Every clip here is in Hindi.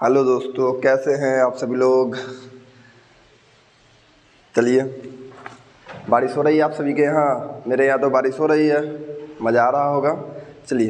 हेलो दोस्तों, कैसे हैं आप सभी लोग। चलिए, बारिश हो रही है आप सभी के यहाँ, मेरे यहाँ तो बारिश हो रही है, मज़ा आ रहा होगा। चलिए,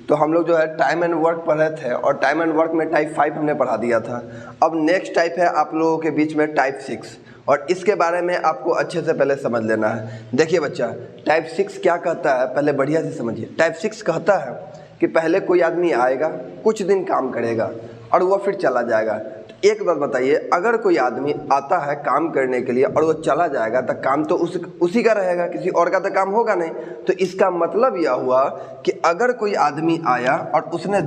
तो हम लोग जो है टाइम एंड वर्क पढ़ रहे थे और टाइम एंड वर्क में टाइप 5 हमने पढ़ा दिया था। अब नेक्स्ट टाइप है आप लोगों के बीच में टाइप 6, और इसके बारे में आपको अच्छे से पहले समझ लेना है। देखिए बच्चा, टाइप 6 क्या कहता है पहले बढ़िया से समझिए। टाइप 6 कहता है कि पहले कोई आदमी आएगा, कुछ दिन काम करेगा और वह फिर चला जाएगा। तो एक बात बताइए, अगर कोई आदमी आता है काम करने के लिए और वो चला जाएगा तो काम तो उसी का रहेगा, किसी और का तो काम होगा नहीं। तो इसका मतलब यह हुआ कि अगर कोई आदमी आया और उसने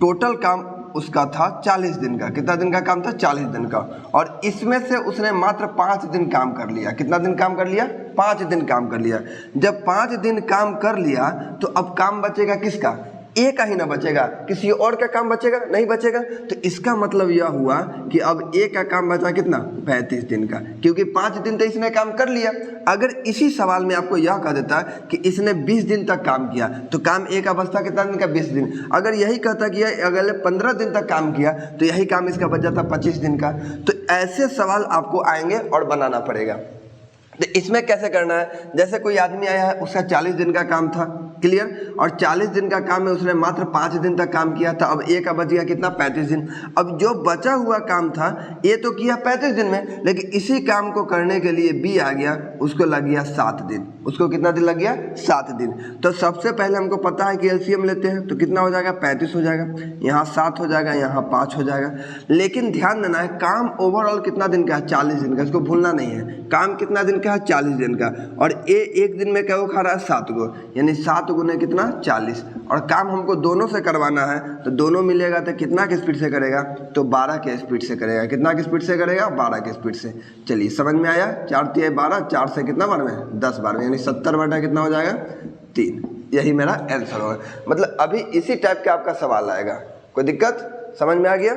टोटल काम उसका था 40 दिन का, कितना दिन का काम था 40 दिन का, और इसमें से उसने मात्र 5 दिन काम कर लिया। कितना दिन काम कर लिया? 5 दिन काम कर लिया। जब 5 दिन काम कर लिया तो अब काम बचेगा किसका? एक का ही ना बचेगा, किसी और का काम बचेगा नहीं बचेगा। तो इसका मतलब यह हुआ कि अब एक का काम बचा कितना? 35 दिन का, क्योंकि 5 दिन तो इसने काम कर लिया। अगर इसी सवाल में आपको यह कह देता कि इसने 20 दिन तक काम किया तो काम एक का बचता कितना दिन का? 20 दिन। अगर यही कहता कि अगले 15 दिन तक काम किया तो यही काम इसका बच जाता 25 दिन का। तो ऐसे सवाल आपको आएंगे और बनाना पड़ेगा। तो इसमें कैसे करना है? जैसे कोई आदमी आया है, उसका 40 दिन का काम था, क्लियर, और 40 दिन का काम में उसने मात्र 5 दिन तक काम किया था। अब एक का बच गया कितना? 35 दिन। अब जो बचा हुआ काम था ये तो किया 35 दिन में, लेकिन इसी काम को करने के लिए बी आ गया, उसको लग गया 7 दिन। उसको कितना दिन लग गया? 7 दिन। तो सबसे पहले हमको पता है कि एलसीएम लेते हैं तो कितना हो जाएगा? 35 हो जाएगा, यहाँ 7 हो जाएगा, यहाँ 5 हो जाएगा। लेकिन ध्यान देना है, काम ओवरऑल कितना दिन का है? 40 दिन का। इसको भूलना नहीं है, काम कितना दिन का है? 40 दिन का। और ए एक दिन में क्या वो खा रहा है? 7 गो, यानी 7 गुने कितना? 40। और काम हमको दोनों से करवाना है तो दोनों मिलेगा तो कितना के स्पीड से करेगा? तो 12 के स्पीड से करेगा। कितना के स्पीड से करेगा? 12 के स्पीड से। चलिए, समझ में आया? 4 तिया 12, 4 से कितना बार में? 10 बार में, यानी 70 बटा कितना हो जाएगा? 3। यही मेरा आंसर होगा। मतलब अभी इसी टाइप का आपका सवाल आएगा। कोई दिक्कत? समझ में आ गया?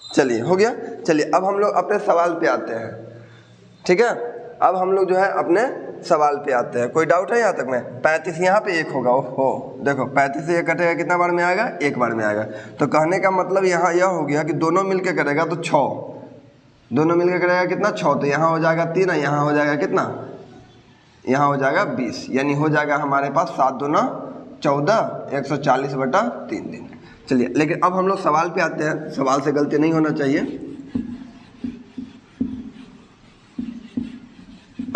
चलिए, हो गया। चलिए, अब हम लोग अपने सवाल पे आते हैं। ठीक है, अब हम लोग जो है अपने सवाल पे आते हैं। कोई डाउट है यहाँ तक में? 35 यहाँ पे 1 होगा। ओहो, देखो 35 से 1 कटेगा, कितना बार में आएगा? 1 बार में आएगा। तो कहने का मतलब यहाँ यह हो गया कि दोनों मिलके करेगा तो 6, दोनों मिलके करेगा कितना? 6। तो यहाँ हो जाएगा 3, यहाँ हो जाएगा कितना? यहाँ हो जाएगा 20, यानी हो जाएगा हमारे पास 7 दूना 14, 140 बटा 3 दिन। चलिए, लेकिन अब हम लोग सवाल पे आते हैं। सवाल से गलती नहीं होना चाहिए।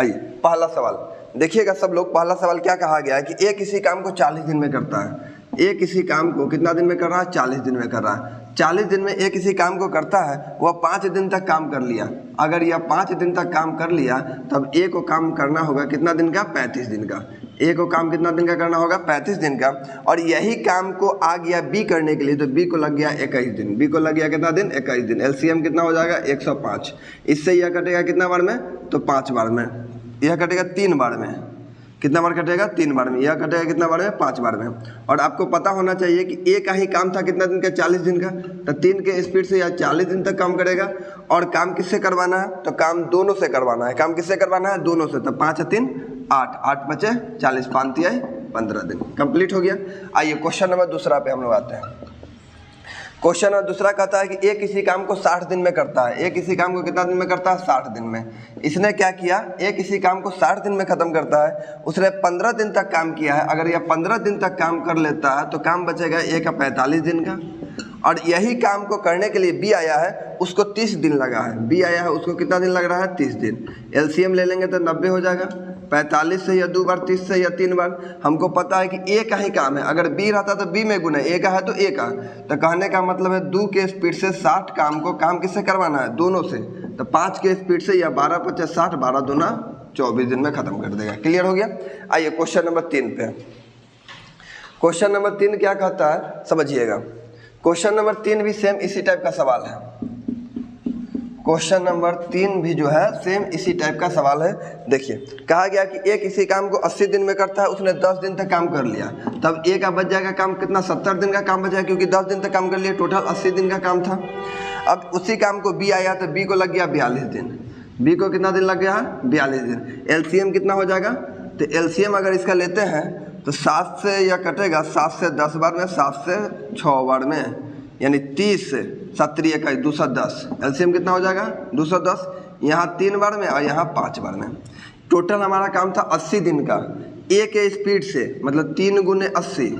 आइए, पहला सवाल देखिएगा सब लोग। पहला सवाल क्या कहा गया है कि ए किसी काम को 40 दिन में करता है। ए किसी काम को कितना दिन में कर रहा है? 40 दिन में कर रहा है। 40 दिन में ए किसी काम को करता है, वह 5 दिन तक काम कर लिया। अगर यह 5 दिन तक काम कर लिया तब ए को काम करना होगा कितना दिन का? 35 दिन का। ए को काम कितना दिन का करना होगा? 35 दिन का। और यही काम को आ गया बी करने के लिए, तो बी को लग गया 21 दिन। बी को लग गया कितना दिन? 21 दिन। एलसीएम कितना हो जाएगा? 105। इससे यह कटेगा कितना बार में? तो 5 बार में। यह कटेगा 3 बार में। कितना बार कटेगा? 3 बार में। यह कटेगा कितना बार में? 5 बार में। और आपको पता होना चाहिए कि एक का ही काम था कितना दिन का? 40 दिन का। तो 3 के स्पीड से यह 40 दिन तक काम करेगा। और काम किससे करवाना है? तो काम दोनों से करवाना है। काम किससे करवाना है? दोनों से। तो 5 3 8, 8 बचे 40, 5 तिया 15 दिन। कंप्लीट हो गया। आइए क्वेश्चन नंबर दूसरा पे हम लोग आते हैं। क्वेश्चन नंबर दूसरा कहता है कि ए किसी काम को 60 दिन में करता है। ए किसी काम को कितना दिन में करता है? 60 दिन में। इसने क्या किया? ए किसी काम को 60 दिन में खत्म करता है। उसने 15 दिन तक काम किया है। अगर यह 15 दिन तक काम कर लेता है तो काम बचेगा ए का 45 दिन का। और यही काम को करने के लिए बी आया है, उसको 30 दिन लगा है। बी आया है, उसको कितना दिन लग रहा है? 30 दिन। एलसीएम ले लेंगे तो 90 हो जाएगा। 45 से या 2 बार, 30 से या 3 बार। हमको पता है कि ए का ही काम है। अगर बी रहता तो बी में गुना, ए का है तो ए का। तो कहने का मतलब है 2 के स्पीड से 60 काम को काम किससे करवाना है? दोनों से। तो 5 के स्पीड से या 12 × 5 = 60, 12 दूना 24 दिन में खत्म कर देगा। क्लियर हो गया? आइए क्वेश्चन नंबर 3 पे। क्वेश्चन नंबर 3 क्या कहता है समझिएगा। क्वेश्चन नंबर 3 भी सेम इसी टाइप का सवाल है। क्वेश्चन नंबर 3 भी जो है सेम इसी टाइप का सवाल है। देखिए, कहा गया कि ए किसी काम को 80 दिन में करता है। उसने 10 दिन तक काम कर लिया, तब ए का बच जाएगा काम कितना? 70 दिन का काम बच जाएगा, क्योंकि 10 दिन तक काम कर लिया। टोटल 80 दिन का काम था। अब उसी काम को बी आया तो बी को लग गया 42 दिन। बी को कितना दिन लग गया है? 42 दिन। एलसीएम कितना हो जाएगा? तो एलसीएम अगर इसका लेते हैं तो 7 से यह कटेगा, 7 से 10 बार में, 7 से 6 बार में, यानी 30 से 7 21 210। एलसीएम कितना हो जाएगा? 210। यहाँ 3 बार में और यहाँ 5 बार में। टोटल हमारा काम था 80 दिन का। ए के स्पीड से मतलब 3 गुने 80।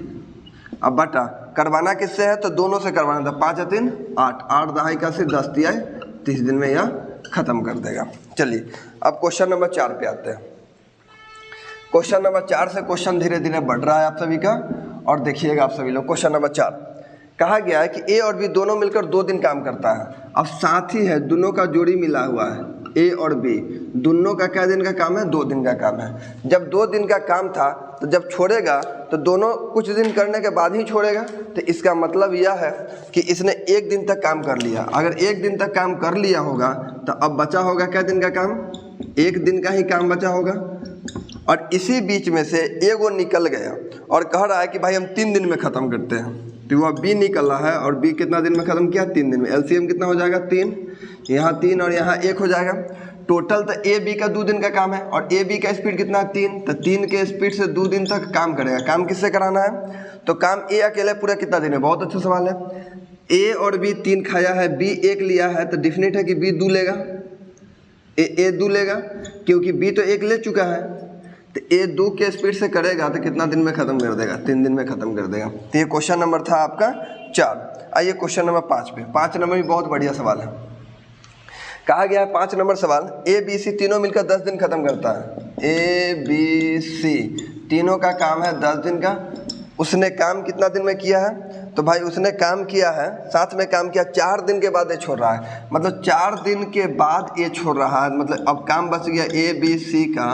अब बटा करवाना किससे है? तो दोनों से करवाना था। 5 3 8, 8 दहाई का 10 तिहाई, 30 दिन में यह खत्म कर देगा। चलिए अब क्वेश्चन नंबर 4 पे आते हैं। क्वेश्चन नंबर 4 से क्वेश्चन धीरे धीरे बढ़ रहा है आप सभी का, और देखिएगा आप सभी लोग। क्वेश्चन नंबर 4 कहा गया है कि ए और बी दोनों मिलकर 2 दिन काम करता है। अब साथ ही है, दोनों का जोड़ी मिला हुआ है, ए और बी दोनों का क्या दिन का काम है? 2 दिन का काम है। जब 2 दिन का काम था तो जब छोड़ेगा तो दोनों कुछ दिन करने के बाद ही छोड़ेगा। तो इसका मतलब यह है कि इसने 1 दिन तक काम कर लिया। अगर 1 दिन तक काम कर लिया होगा तो अब बचा होगा क्या दिन का काम? 1 दिन का ही काम बचा होगा। और इसी बीच में से एगो निकल गया और कह रहा है कि भाई हम 3 दिन में ख़त्म करते हैं। तो वह बी निकल रहा है और बी कितना दिन में ख़त्म किया? 3 दिन में। एलसीएम कितना हो जाएगा? 3। यहाँ 3 और यहाँ 1 हो जाएगा। टोटल तो ए बी का 2 दिन का काम है और ए बी का स्पीड कितना है? 3। तो 3 के स्पीड से 2 दिन तक काम करेगा। काम किससे कराना है? तो काम ए अकेले पूरा कितना दिन है? बहुत अच्छा सवाल है। ए और बी 3 खाया है, बी 1 लिया है, तो डिफिनेट है कि बी 2 लेगा, ए 2 लेगा, क्योंकि बी तो 1 ले चुका है। तो ए 2 के स्पीड से करेगा तो कितना दिन में ख़त्म कर देगा? 3 दिन में ख़त्म कर देगा। तो ये क्वेश्चन नंबर था आपका 4। आइए क्वेश्चन नंबर 5 पे। 5 नंबर भी बहुत बढ़िया सवाल है। कहा गया है 5 नंबर सवाल, ए बी सी तीनों मिलकर 10 दिन खत्म करता है। ए बी सी तीनों का काम है 10 दिन का। उसने काम कितना दिन में किया है? तो भाई उसने काम किया है, साथ में काम किया 4 दिन के बाद ये छोड़ रहा है। मतलब 4 दिन के बाद ये छोड़ रहा है। मतलब अब काम बच गया ए बी सी का,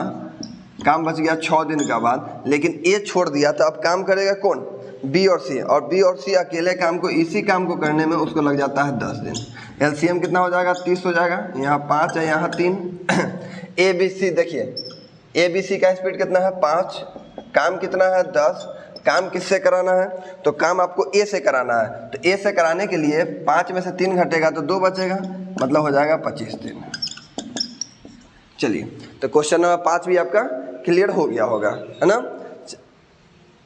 काम बच गया 6 दिन का बाद, लेकिन ए छोड़ दिया। तो अब काम करेगा कौन? बी और सी। और बी और सी अकेले काम को, इसी काम को करने में उसको लग जाता है 10 दिन। एलसीएम कितना हो जाएगा? 30 हो जाएगा। यहाँ 5 है, यहाँ 3। ए बी सी देखिए, ए बी सी का स्पीड कितना है? 5। काम कितना है? 10। काम किससे कराना है? तो काम आपको ए से कराना है। तो ए से कराने के लिए 5 में से 3 घटेगा तो 2 बचेगा, मतलब हो जाएगा 25 दिन। चलिए तो क्वेश्चन नंबर 5 भी आपका क्लियर हो गया होगा, है ना?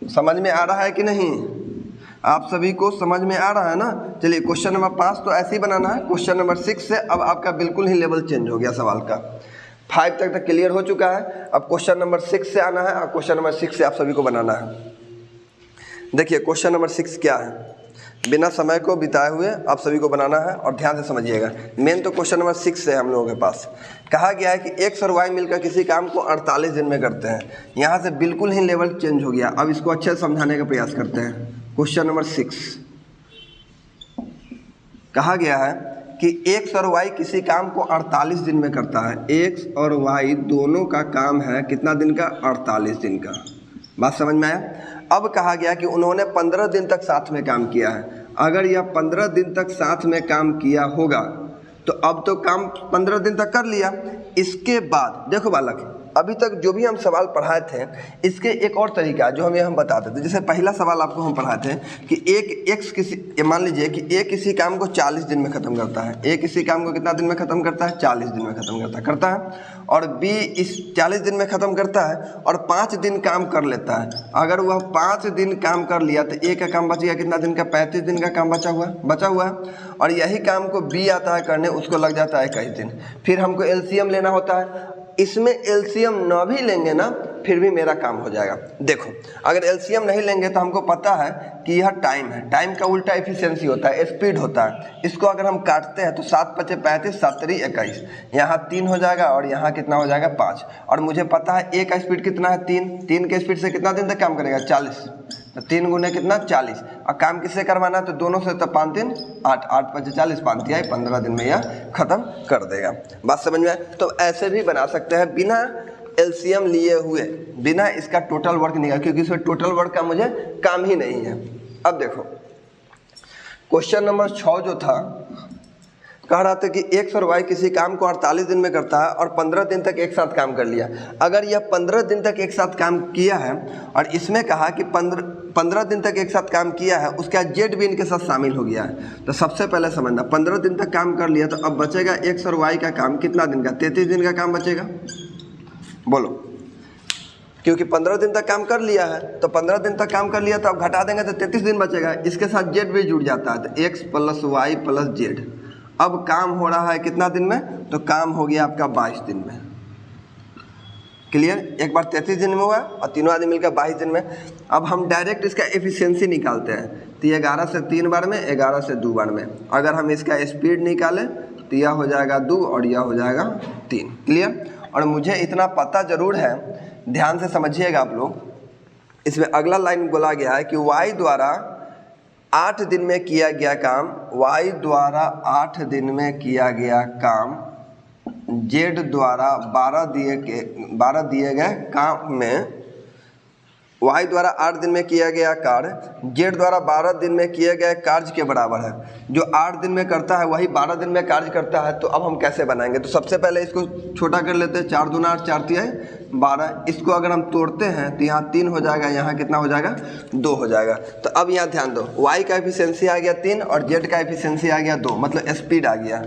समझ में आ रहा है कि नहीं? आप सभी को समझ में आ रहा है ना? चलिए क्वेश्चन नंबर 5 तो ऐसे ही बनाना है। क्वेश्चन नंबर 6 से अब आपका बिल्कुल ही लेवल चेंज हो गया सवाल का। 5 तक क्लियर हो चुका है। अब क्वेश्चन नंबर 6 से आना है और क्वेश्चन नंबर 6 से आप सभी को बनाना है। देखिए क्वेश्चन नंबर 6 क्या है, बिना समय को बिताए हुए आप सभी को बनाना है और ध्यान से समझिएगा। मेन तो क्वेश्चन नंबर 6 है हम लोगों के पास। कहा गया है कि एक्स और वाई मिलकर किसी काम को 48 दिन में करते हैं। यहाँ से बिल्कुल ही लेवल चेंज हो गया। अब इसको अच्छे से समझाने का प्रयास करते हैं। क्वेश्चन नंबर 6 कहा गया है कि एक्स और वाई किसी काम को 48 दिन में करता है। एक्स और वाई दोनों का काम है कितना दिन का? 48 दिन का। बात समझ में आया? अब कहा गया कि उन्होंने 15 दिन तक साथ में काम किया है। अगर यह 15 दिन तक साथ में काम किया होगा तो अब तो काम 15 दिन तक कर लिया। इसके बाद देखो बालक, अभी तक जो भी हम सवाल पढ़ाए थे इसके एक और तरीका जो हम बताते थे। जैसे पहला सवाल आपको हम पढ़ाए थे कि एक एक्स किसी, मान लीजिए कि ए किसी काम को 40 दिन में ख़त्म करता है। ए किसी काम को कितना दिन में ख़त्म करता है? 40 दिन में ख़त्म करता है। और बी इस 40 दिन में ख़त्म करता है और 5 दिन काम कर लेता है। अगर वह 5 दिन काम कर लिया तो ए का काम बच गया कितना दिन का? 35 दिन का काम बचा हुआ है। और यही काम को बी आता है करने, उसको लग जाता है 21 दिन। फिर हमको एलसीएम लेना होता है। इसमें एलसीएम न भी लेंगे ना फिर भी मेरा काम हो जाएगा। देखो अगर एलसीएम नहीं लेंगे तो हमको पता है कि यह टाइम है। टाइम का उल्टा एफिशिएंसी होता है, स्पीड होता है। इसको अगर हम काटते हैं तो 7 × 5 = 35, 7 × 3 = 21। यहाँ 3 हो जाएगा और यहाँ कितना हो जाएगा? 5। और मुझे पता है ए का स्पीड कितना है? 3 के स्पीड से कितना दिन तक काम करेगा? 40। तो 3 गुने कितना? 40। और काम किससे करवाना है? तो दोनों से। तो 5 × 3 = 8, 8 × 5 = 40, 5 × 3 = 15 दिन में यह खत्म कर देगा। बात समझ में आए? तो ऐसे भी बना सकते हैं बिना एलसीएम लिए हुए, बिना इसका टोटल वर्क निकाल, क्योंकि इसमें टोटल वर्क का मुझे काम ही नहीं है। अब देखो क्वेश्चन नंबर 6 जो था, कह रहा था कि एक्स और वाई किसी काम को 48 दिन में करता है और 15 दिन तक एक साथ काम कर लिया। अगर यह 15 दिन तक एक साथ काम किया है और इसमें कहा कि 15 दिन तक एक साथ काम किया है, उसके बाद जेड भी इनके साथ शामिल हो गया है, तो सबसे पहले समझना 15 दिन तक काम कर लिया, तो अब बचेगा एक्स और वाई का काम कितना दिन का? 33 दिन का काम बचेगा। बोलो, क्योंकि 15 दिन तक काम कर लिया है, तो 15 दिन तक काम कर लिया तो अब घटा देंगे तो 33 दिन बचेगा। इसके साथ जेड भी जुड़ जाता है, तो x plus y plus z. अब काम हो रहा है कितना दिन में? तो काम हो गया आपका 22 दिन में। क्लियर? एक बार 33 दिन में हुआ और तीनों आदमी मिलकर 22 दिन में। अब हम डायरेक्ट इसका एफिशिएंसी निकालते हैं, तो 11 से 3 बार में, 11 से 2 बार में। अगर हम इसका स्पीड निकालें तो यह हो जाएगा 2 और यह हो जाएगा 3। क्लियर? और मुझे इतना पता जरूर है, ध्यान से समझिएगा आप लोग, इसमें अगला लाइन बोला गया है कि वाई द्वारा 8 दिन में किया गया काम, वाई द्वारा 8 दिन में किया गया काम जेड द्वारा 12 दिए गए काम में, वाई द्वारा 8 दिन में किया गया कार्य जेड द्वारा 12 दिन में किए गए कार्य के बराबर है। जो 8 दिन में करता है वही 12 दिन में कार्य करता है। तो अब हम कैसे बनाएंगे? तो सबसे पहले इसको छोटा कर लेते हैं। 4 दूना 8, 4 तिया 12। इसको अगर हम तोड़ते हैं तो यहाँ 3 हो जाएगा, यहाँ कितना हो जाएगा? 2 हो जाएगा। तो अब यहाँ ध्यान दो, वाई का एफिशिएंसी आ गया 3 और जेड का एफिशिएंसी आ गया 2, मतलब स्पीड आ गया।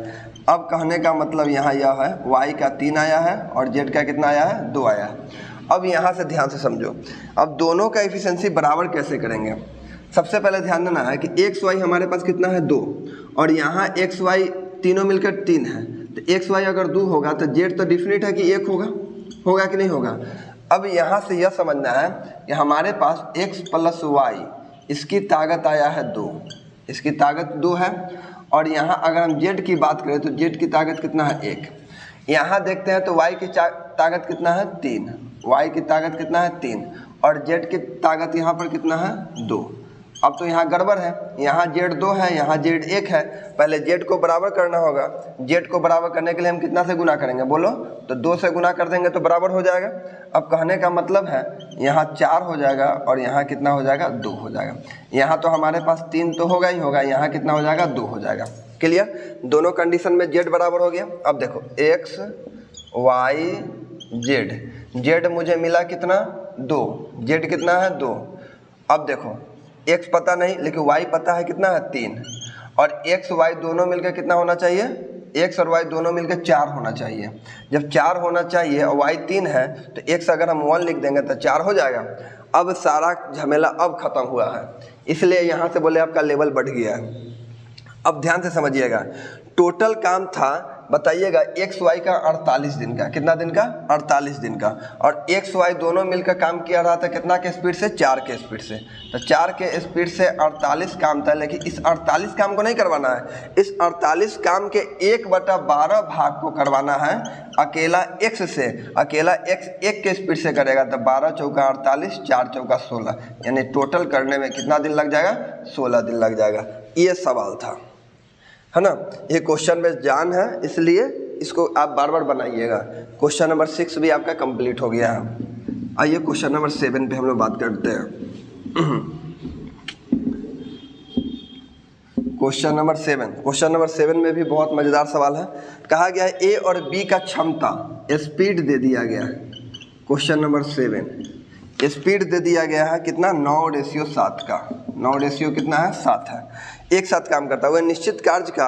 अब कहने का मतलब यहाँ यह है, वाई का 3 आया है और जेड का कितना आया है? 2 आया है। अब यहाँ से ध्यान से समझो, अब दोनों का एफिशिएंसी बराबर कैसे करेंगे? सबसे पहले ध्यान देना है कि एक्स वाई हमारे पास कितना है? 2, और यहाँ एक्स वाई तीनों मिलकर 3 है। तो एक्स वाई अगर 2 होगा तो जेड तो डिफिनिट है कि 1 होगा कि नहीं होगा? अब यहाँ से यह समझना है कि हमारे पास एक्स प्लस वाई, इसकी ताकत आया है 2, इसकी ताकत 2 है। और यहाँ अगर हम जेड की बात करें तो जेड की ताकत कितना है? 1। यहाँ देखते हैं तो वाई की ताकत कितना है? 3। वाई की ताकत कितना है? 3। और जेड की ताकत यहाँ पर कितना है? 2। अब तो यहाँ गड़बड़ है, यहाँ जेड 2 है, यहाँ जेड 1 है। पहले जेड को बराबर करना होगा। जेड को बराबर करने के लिए हम कितना से गुना करेंगे? बोलो, तो 2 से गुना कर देंगे तो बराबर हो जाएगा। अब कहने का मतलब है यहाँ 4 हो जाएगा और यहाँ कितना हो जाएगा? 2 हो जाएगा। यहाँ तो हमारे पास 3 तो होगा ही होगा, यहाँ कितना हो जाएगा? 2 हो जाएगा। क्लियर? दोनों कंडीशन में जेड बराबर हो गया। अब देखो एक्स वाई जेड, जेड मुझे मिला कितना? 2, जेड कितना है? 2। अब देखो एक्स पता नहीं लेकिन वाई पता है, कितना है? 3। और एक्स वाई दोनों मिलकर कितना होना चाहिए? एक्स और वाई दोनों मिलकर 4 होना चाहिए। जब 4 होना चाहिए और वाई 3 है तो एक्स अगर हम 1 लिख देंगे तो 4 हो जाएगा। अब सारा झमेला अब खत्म हुआ है, इसलिए यहाँ से बोले आपका लेवल बढ़ गया है। अब ध्यान से समझिएगा, टोटल काम था बताइएगा एक्स वाई का 48 दिन का। कितना दिन का? 48 दिन का। और एक्स वाई दोनों मिलकर काम किया रहा था कितना के स्पीड से? 4 के स्पीड से। तो 4 के स्पीड से 48 काम था, लेकिन इस 48 काम को नहीं करवाना है। इस 48 काम के 1/12 भाग को करवाना है अकेला एक्स से। अकेला एक्स 1 के स्पीड से करेगा तो 12 चौका 48, 4 चौका 16, यानी टोटल करने में कितना दिन लग जाएगा? 16 दिन लग जाएगा। ये सवाल था, है ना? ये क्वेश्चन में जान है, इसलिए इसको आप बार बार बनाइएगा। क्वेश्चन नंबर 6 भी आपका कंप्लीट हो गया है। आइए क्वेश्चन नंबर 7 पे हम लोग बात करते हैं। क्वेश्चन नंबर 7, क्वेश्चन नंबर 7 में भी बहुत मज़ेदार सवाल है। कहा गया है ए और बी का क्षमता, स्पीड दे दिया गया है। क्वेश्चन नंबर 7 स्पीड दे दिया गया है कितना? 9:7 का। 9 कितना है? 7 है। एक साथ काम करता है, वह निश्चित कार्य का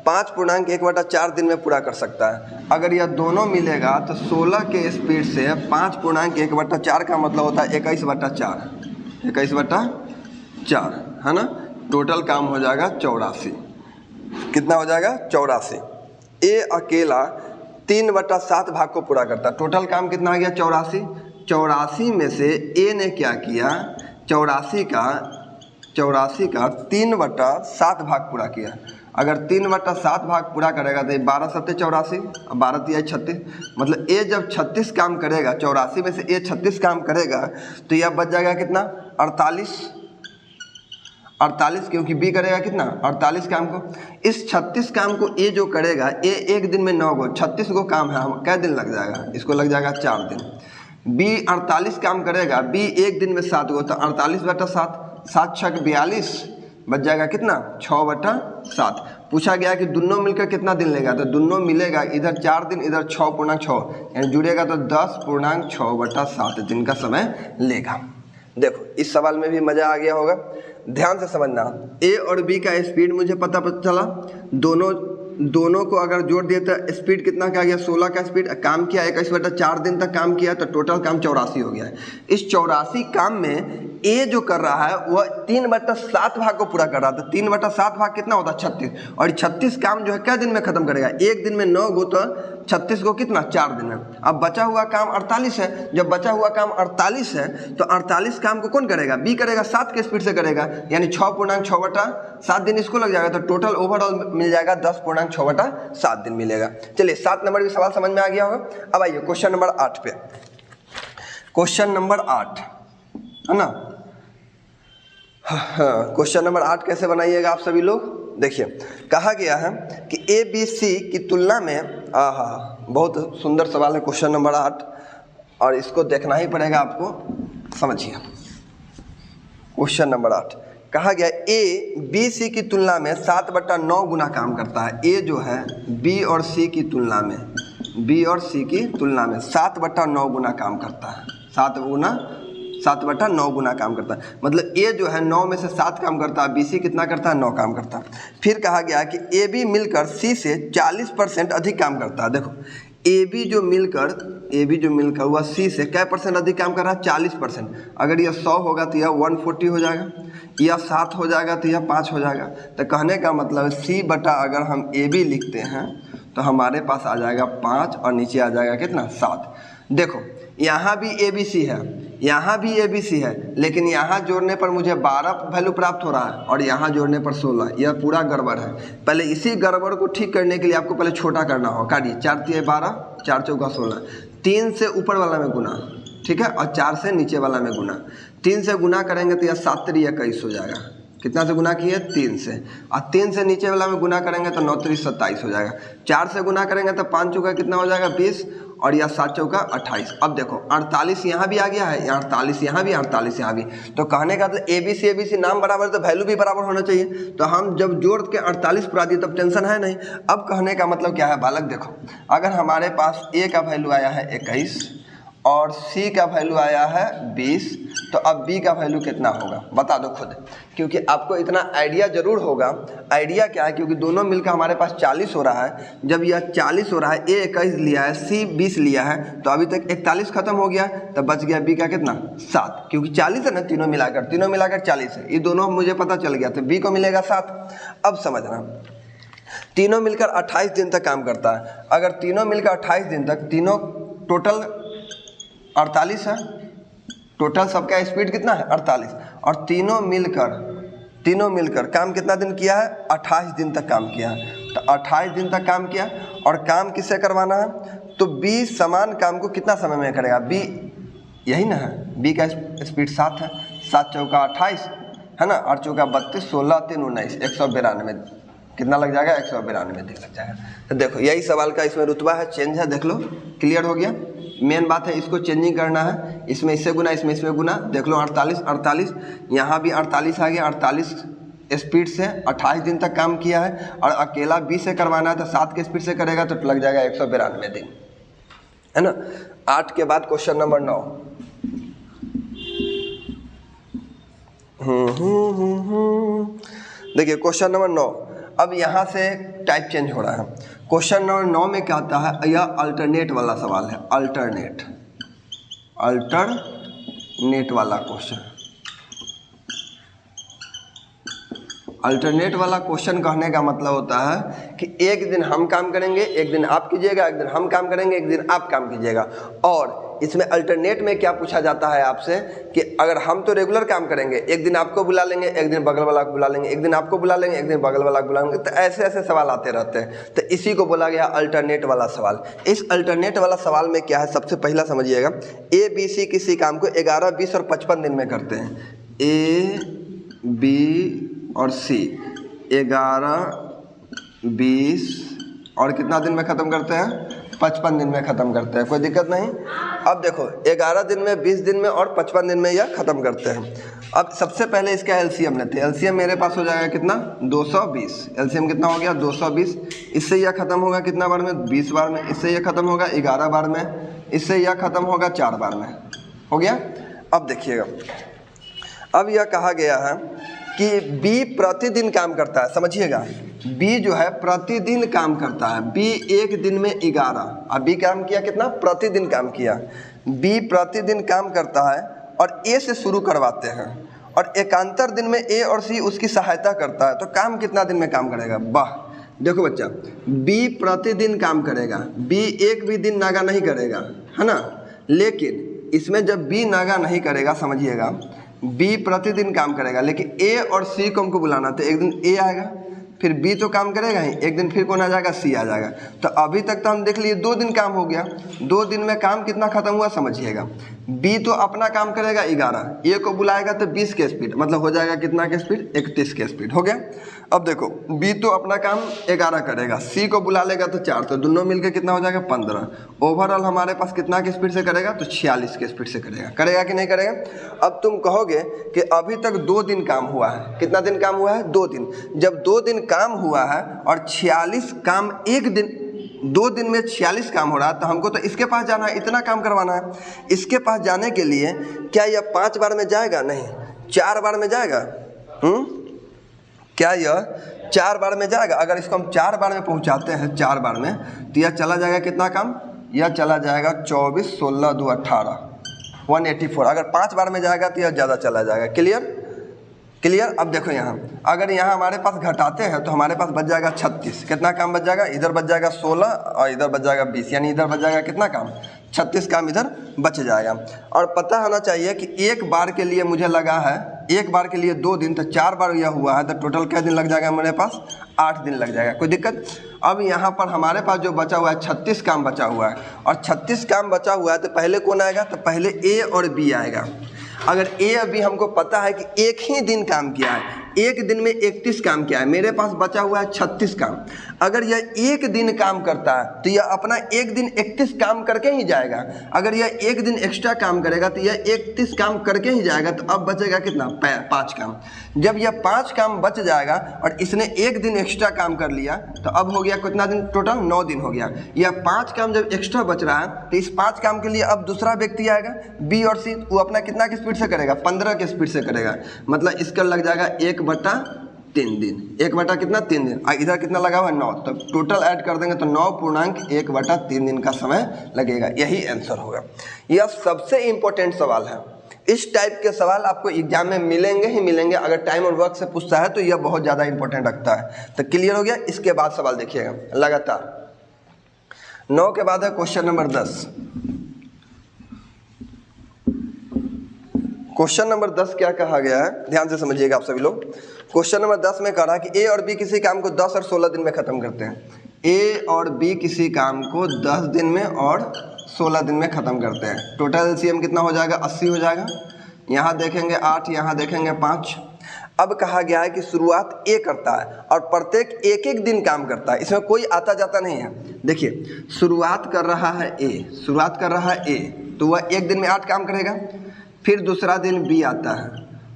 5.1/4 दिन में पूरा कर सकता है। अगर यह दोनों मिलेगा तो 16 के स्पीड से 5.1/4 का मतलब होता है 21/4। 21/4 है ना? टोटल काम हो जाएगा 84। कितना हो जाएगा? 84। ए अकेला 3/7 भाग को पूरा करता है। टोटल काम कितना आ गया? 84। 84 में से ए ने क्या किया? 84 का 3/7 भाग पूरा किया। अगर 3/7 भाग पूरा करेगा तो 12 7 84, 12 3 36, मतलब ए जब 36 काम करेगा, 84 में से ए 36 काम करेगा तो यह बच जाएगा कितना? 48, क्योंकि बी करेगा कितना? 48 काम को। इस 36 काम को ए जो करेगा, ए एक दिन में 9 गो, 36 गो काम है, हम कै दिन लग जाएगा? इसको लग जाएगा 4 दिन। बी 48 काम करेगा, बी एक दिन में 7 गो, तो 48/7, 7 × 6 = 42, बच जाएगा कितना? 6/7। पूछा गया कि दोनों मिलकर कितना दिन लेगा, तो दोनों मिलेगा इधर 4 दिन इधर 6.6 यानी जुड़ेगा तो 10.6/7 दिन का समय लेगा। देखो इस सवाल में भी मज़ा आ गया होगा, ध्यान से समझना। ए और बी का स्पीड मुझे पता चला, दोनों को अगर जोड़ दिया तो स्पीड कितना का गया 16 का स्पीड, काम किया 21/4 दिन तक काम किया तो टोटल काम 84 हो गया है। इस 84 काम में ए जो कर रहा है वह 3/7 भाग को पूरा कर रहा था। 3/7 भाग कितना होता है 36, और 36 काम जो है क्या दिन में खत्म करेगा, एक दिन में 9 गो तो 36 को कितना 4 दिन में। अब बचा हुआ काम 48 है, जब बचा हुआ काम 48 है तो 48 काम को कौन करेगा, बी करेगा, 7 के स्पीड से करेगा, यानी 6.6/7 दिन इसको लग जाएगा, तो टोटल ओवरऑल मिल जाएगा 10.6/7 दिन मिलेगा। चलिए 7 नंबर भी सवाल समझ में आ गया होगा। अब आइए क्वेश्चन नंबर 8 पे। क्वेश्चन नंबर 8 है ना, हाँ क्वेश्चन नंबर 8 कैसे बनाइएगा आप सभी लोग, देखिए कहा गया है कि ए बी सी की तुलना में, बहुत सुंदर सवाल है क्वेश्चन नंबर 8, और इसको देखना ही पड़ेगा आपको, समझिए। क्वेश्चन नंबर 8 कहा गया ए बी सी की तुलना में 7/9 गुना काम करता है। ए जो है बी और सी की तुलना में, बी और सी की तुलना में 7/9 गुना काम करता है, 7/9 गुना काम करता है। मतलब ए जो है 9 में से 7 काम करता है, बी सी कितना करता है 9 काम करता है। फिर कहा गया कि ए बी मिलकर सी से 40% अधिक काम करता है। देखो ए बी जो मिलकर वह सी से क्या % अधिक काम कर रहा है 40%। अगर यह 100 होगा तो यह 140 हो जाएगा, यह 7 हो जाएगा तो यह 5 हो जाएगा। तो कहने का मतलब सी बटा अगर हम ए बी लिखते हैं तो हमारे पास आ जाएगा 5 और नीचे आ जाएगा कितना 7। देखो यहाँ भी ए बी सी है, यहाँ भी ए बी सी है, लेकिन यहाँ जोड़ने पर मुझे 12 वैल्यू प्राप्त हो रहा है और यहाँ जोड़ने पर 16, यह पूरा गड़बड़ है। पहले इसी गड़बड़ को ठीक करने के लिए आपको पहले छोटा करना होगा। काटिए, 4 × 12, 4 × 4 = 16, 3 से ऊपर वाला में गुना, ठीक है, और 4 से नीचे वाला में गुना। 3 से गुना करेंगे तो यह 7 × 3 = 21 हो जाएगा। कितना से गुना किए 3 से, और 3 से नीचे वाला में गुना करेंगे तो 9 × 3 = 27 हो जाएगा। 4 से गुना करेंगे तो 5 × 4 कितना हो जाएगा 20, और यह 7 × 4 = 28। अब देखो 48 यहाँ भी आ गया है, 48 यहाँ भी, 48 यहाँ भी। तो कहने का तो ए बी सी नाम बराबर तो वैल्यू भी बराबर होना चाहिए। तो हम जब जोड़ के 48 पुरा दिए तब टेंशन है नहीं। अब कहने का मतलब क्या है बालक, देखो अगर हमारे पास ए का वैल्यू आया है 21 और सी का वैल्यू आया है 20, तो अब बी का वैल्यू कितना होगा बता दो खुद, क्योंकि आपको इतना आइडिया जरूर होगा। आइडिया क्या है, क्योंकि दोनों मिलकर हमारे पास 40 हो रहा है। जब यह 40 हो रहा है, ए 21 लिया है, सी 20 लिया है, तो अभी तक 41 खत्म हो गया, तब बच गया बी का कितना 7, क्योंकि 40 है ना, तीनों मिलाकर 40 है। ये दोनों मुझे पता चल गया, तो बी को मिलेगा 7। अब समझना, तीनों मिलकर 28 दिन तक काम करता है। अगर तीनों मिलकर 28 दिन तक, तीनों टोटल 48 है, टोटल सबका स्पीड कितना है 48, और तीनों मिलकर काम कितना दिन किया है 28 दिन तक काम किया है। तो 28 दिन तक काम किया, और काम किससे करवाना है, तो बी समान काम को कितना समय में करेगा, बी यही ना है, बी का स्पीड 7 है, 7 × 4 = 28 है ना, 8 × 4 = 32, 16 × 3 = 19, 192 कितना लग जाएगा 192 दिन लग जाएगा। तो देखो यही सवाल का इसमें रुतबा है, चेंज है, देख लो क्लियर हो गया। मेन बात है इसको चेंजिंग करना है, इसमें इससे गुना, इसमें गुना, देख लो 48, यहाँ भी 48 आ गया। 48 स्पीड से 28 दिन तक काम किया है, और अकेला 20 से करवाना है तो 7 के स्पीड से करेगा तो लग जाएगा 192 दिन, है ना। 8 के बाद क्वेश्चन नंबर 9। देखिए क्वेश्चन नंबर 9, अब यहाँ से टाइप चेंज हो रहा है। क्वेश्चन नंबर 9 में क्या आता है, यह अल्टरनेट वाला सवाल है, अल्टरनेट वाला क्वेश्चन। अल्टरनेट वाला क्वेश्चन कहने का मतलब होता है कि एक दिन हम काम करेंगे, एक दिन आप कीजिएगा, एक दिन हम काम करेंगे, एक दिन आप काम कीजिएगा। और इसमें अल्टरनेट में क्या पूछा जाता है आपसे कि अगर हम तो रेगुलर काम करेंगे, एक दिन आपको बुला लेंगे, एक दिन बगल वाला को बुला लेंगे, एक दिन आपको बुला लेंगे, एक दिन बगल वाला को बुला लेंगे, तो ऐसे ऐसे सवाल आते रहते हैं। तो इसी को बोला गया अल्टरनेट वाला सवाल। इस अल्टरनेट वाला सवाल में क्या है, सबसे पहला समझिएगा, ए बी सी किसी काम को 11, 20 और 55 दिन में करते हैं। ए बी और सी 11, 20 और कितना दिन में ख़त्म करते हैं? 55 दिन में ख़त्म करते हैं, कोई दिक्कत नहीं। अब देखो 11 दिन में, 20 दिन में और 55 दिन में यह ख़त्म करते हैं। अब सबसे पहले इसका एलसीएम लेते हैं। एलसीएम मेरे पास हो जाएगा कितना? 220। एलसीएम कितना हो गया? 220। इससे यह ख़त्म होगा कितना बार में? 20 बार में। इससे यह ख़त्म होगा 11 बार में। इससे यह ख़त्म होगा 4 बार में। हो गया। अब देखिएगा, अब यह कहा गया है कि बी प्रतिदिन काम करता है, समझिएगा। बी जो है प्रतिदिन काम करता है। बी एक दिन में 11, अब बी काम किया कितना? प्रतिदिन काम किया। बी प्रतिदिन काम करता है और ए से शुरू करवाते हैं और एकांतर दिन में ए और सी उसकी सहायता करता है, तो काम कितना दिन में काम करेगा? वाह, देखो बच्चा, बी प्रतिदिन काम करेगा। बी एक भी दिन नागा नहीं करेगा, है ना। लेकिन इसमें जब बी नागा नहीं करेगा, समझिएगा, बी प्रतिदिन काम करेगा, लेकिन ए और सी को हमको बुलाना, तो एक दिन ए आएगा, फिर बी तो काम करेगा ही, एक दिन फिर कौन आ जाएगा? सी आ जाएगा। तो अभी तक तो हम देख लिए 2 दिन काम हो गया। 2 दिन में काम कितना खत्म हुआ, समझिएगा। बी तो अपना काम करेगा 11, ए को बुलाएगा तो 20 के स्पीड, मतलब हो जाएगा कितना के स्पीड? 31 के स्पीड। हो गया। अब देखो, बी तो अपना काम 11 करेगा, सी को बुला लेगा तो 4, तो दोनों मिलकर कितना हो जाएगा? 15। ओवरऑल हमारे पास कितना के स्पीड से करेगा? तो 46 के स्पीड से करेगा। करेगा कि नहीं करेगा? अब तुम कहोगे कि अभी तक 2 दिन काम हुआ है। कितना दिन काम हुआ है? 2 दिन। जब 2 दिन काम हुआ है और 46 काम एक दिन, 2 दिन में 46 काम हो रहा है, तो हमको तो इसके पास जाना है, इतना काम करवाना है। इसके पास जाने के लिए क्या यह 5 बार में जाएगा? नहीं, 4 बार में जाएगा। क्या यह 4 बार में जाएगा? अगर इसको हम 4 बार में पहुंचाते हैं, 4 बार में, तो यह चला जाएगा कितना काम? यह चला जाएगा 24, 16, 2, 18, 184। अगर 5 बार में जाएगा तो यह ज़्यादा चला जाएगा। क्लियर? क्लियर। अब देखो यहाँ, अगर यहाँ हमारे पास घटाते हैं तो हमारे पास बच जाएगा 36। कितना काम बच जाएगा? इधर बच जाएगा 16 और इधर बच जाएगा 20, यानी इधर बच जाएगा कितना काम? 36 काम इधर बच जाएगा। और पता होना चाहिए कि एक बार के लिए मुझे लगा है, एक बार के लिए 2 दिन, तो 4 बार यह हुआ है, तो टोटल क्या दिन लग जाएगा मेरे पास? 8 दिन लग जाएगा। कोई दिक्कत? अब यहाँ पर हमारे पास जो बचा हुआ है 36 काम बचा हुआ है, और 36 काम बचा हुआ है, तो पहले कौन आएगा? तो पहले ए और बी आएगा। अगर ए और बी हमको पता है कि एक ही दिन काम किया है, एक दिन में 31 काम किया है, मेरे पास बचा हुआ है 36 काम। अगर यह एक दिन काम करता है तो यह अपना एक दिन 31 काम करके ही जाएगा। अगर यह एक दिन एक्स्ट्रा काम करेगा तो यह 31 काम करके ही जाएगा। तो अब बचेगा कितना? 5 काम। जब यह 5 काम बच जाएगा और इसने एक दिन एक्स्ट्रा काम कर लिया, तो अब हो गया कितना दिन? टोटल 9 दिन हो गया। यह 5 काम जब एक्स्ट्रा बच रहा है, तो इस 5 काम के लिए अब दूसरा व्यक्ति आएगा, बी और सी, वो अपना कितना की स्पीड से करेगा? 15 के स्पीड से करेगा। मतलब इसका लग जाएगा 1/3 दिन। 1/3 कितना? 3 दिन। इधर कितना लगा हुआ है? 9। तो टोटल ऐड कर देंगे तो 9.1/3 दिन का समय लगेगा। यही आंसर होगा। यह सबसे इंपॉर्टेंट सवाल है। इस टाइप के सवाल आपको एग्जाम में मिलेंगे ही मिलेंगे। अगर टाइम और वर्क से पूछता है तो यह बहुत ज़्यादा इंपॉर्टेंट रखता है। तो क्लियर हो गया। इसके बाद सवाल देखिएगा लगातार। 9 के बाद है क्वेश्चन नंबर 10। क्वेश्चन नंबर 10 क्या कहा गया है, ध्यान से समझिएगा आप सभी लोग। क्वेश्चन नंबर 10 में कह रहा है कि ए और बी किसी काम को 10 और 16 दिन में खत्म करते हैं। ए और बी किसी काम को 10 दिन में और 16 दिन में खत्म करते हैं। टोटल एलसीएम कितना हो जाएगा? 80 हो जाएगा। यहाँ देखेंगे 8, यहाँ देखेंगे 5। अब कहा गया है कि शुरुआत ए करता है और प्रत्येक एक एक दिन काम करता है, इसमें कोई आता जाता नहीं है। देखिए, शुरुआत कर रहा है ए, शुरुआत कर रहा है ए, तो वह एक दिन में 8 काम करेगा। फिर दूसरा दिन बी आता है,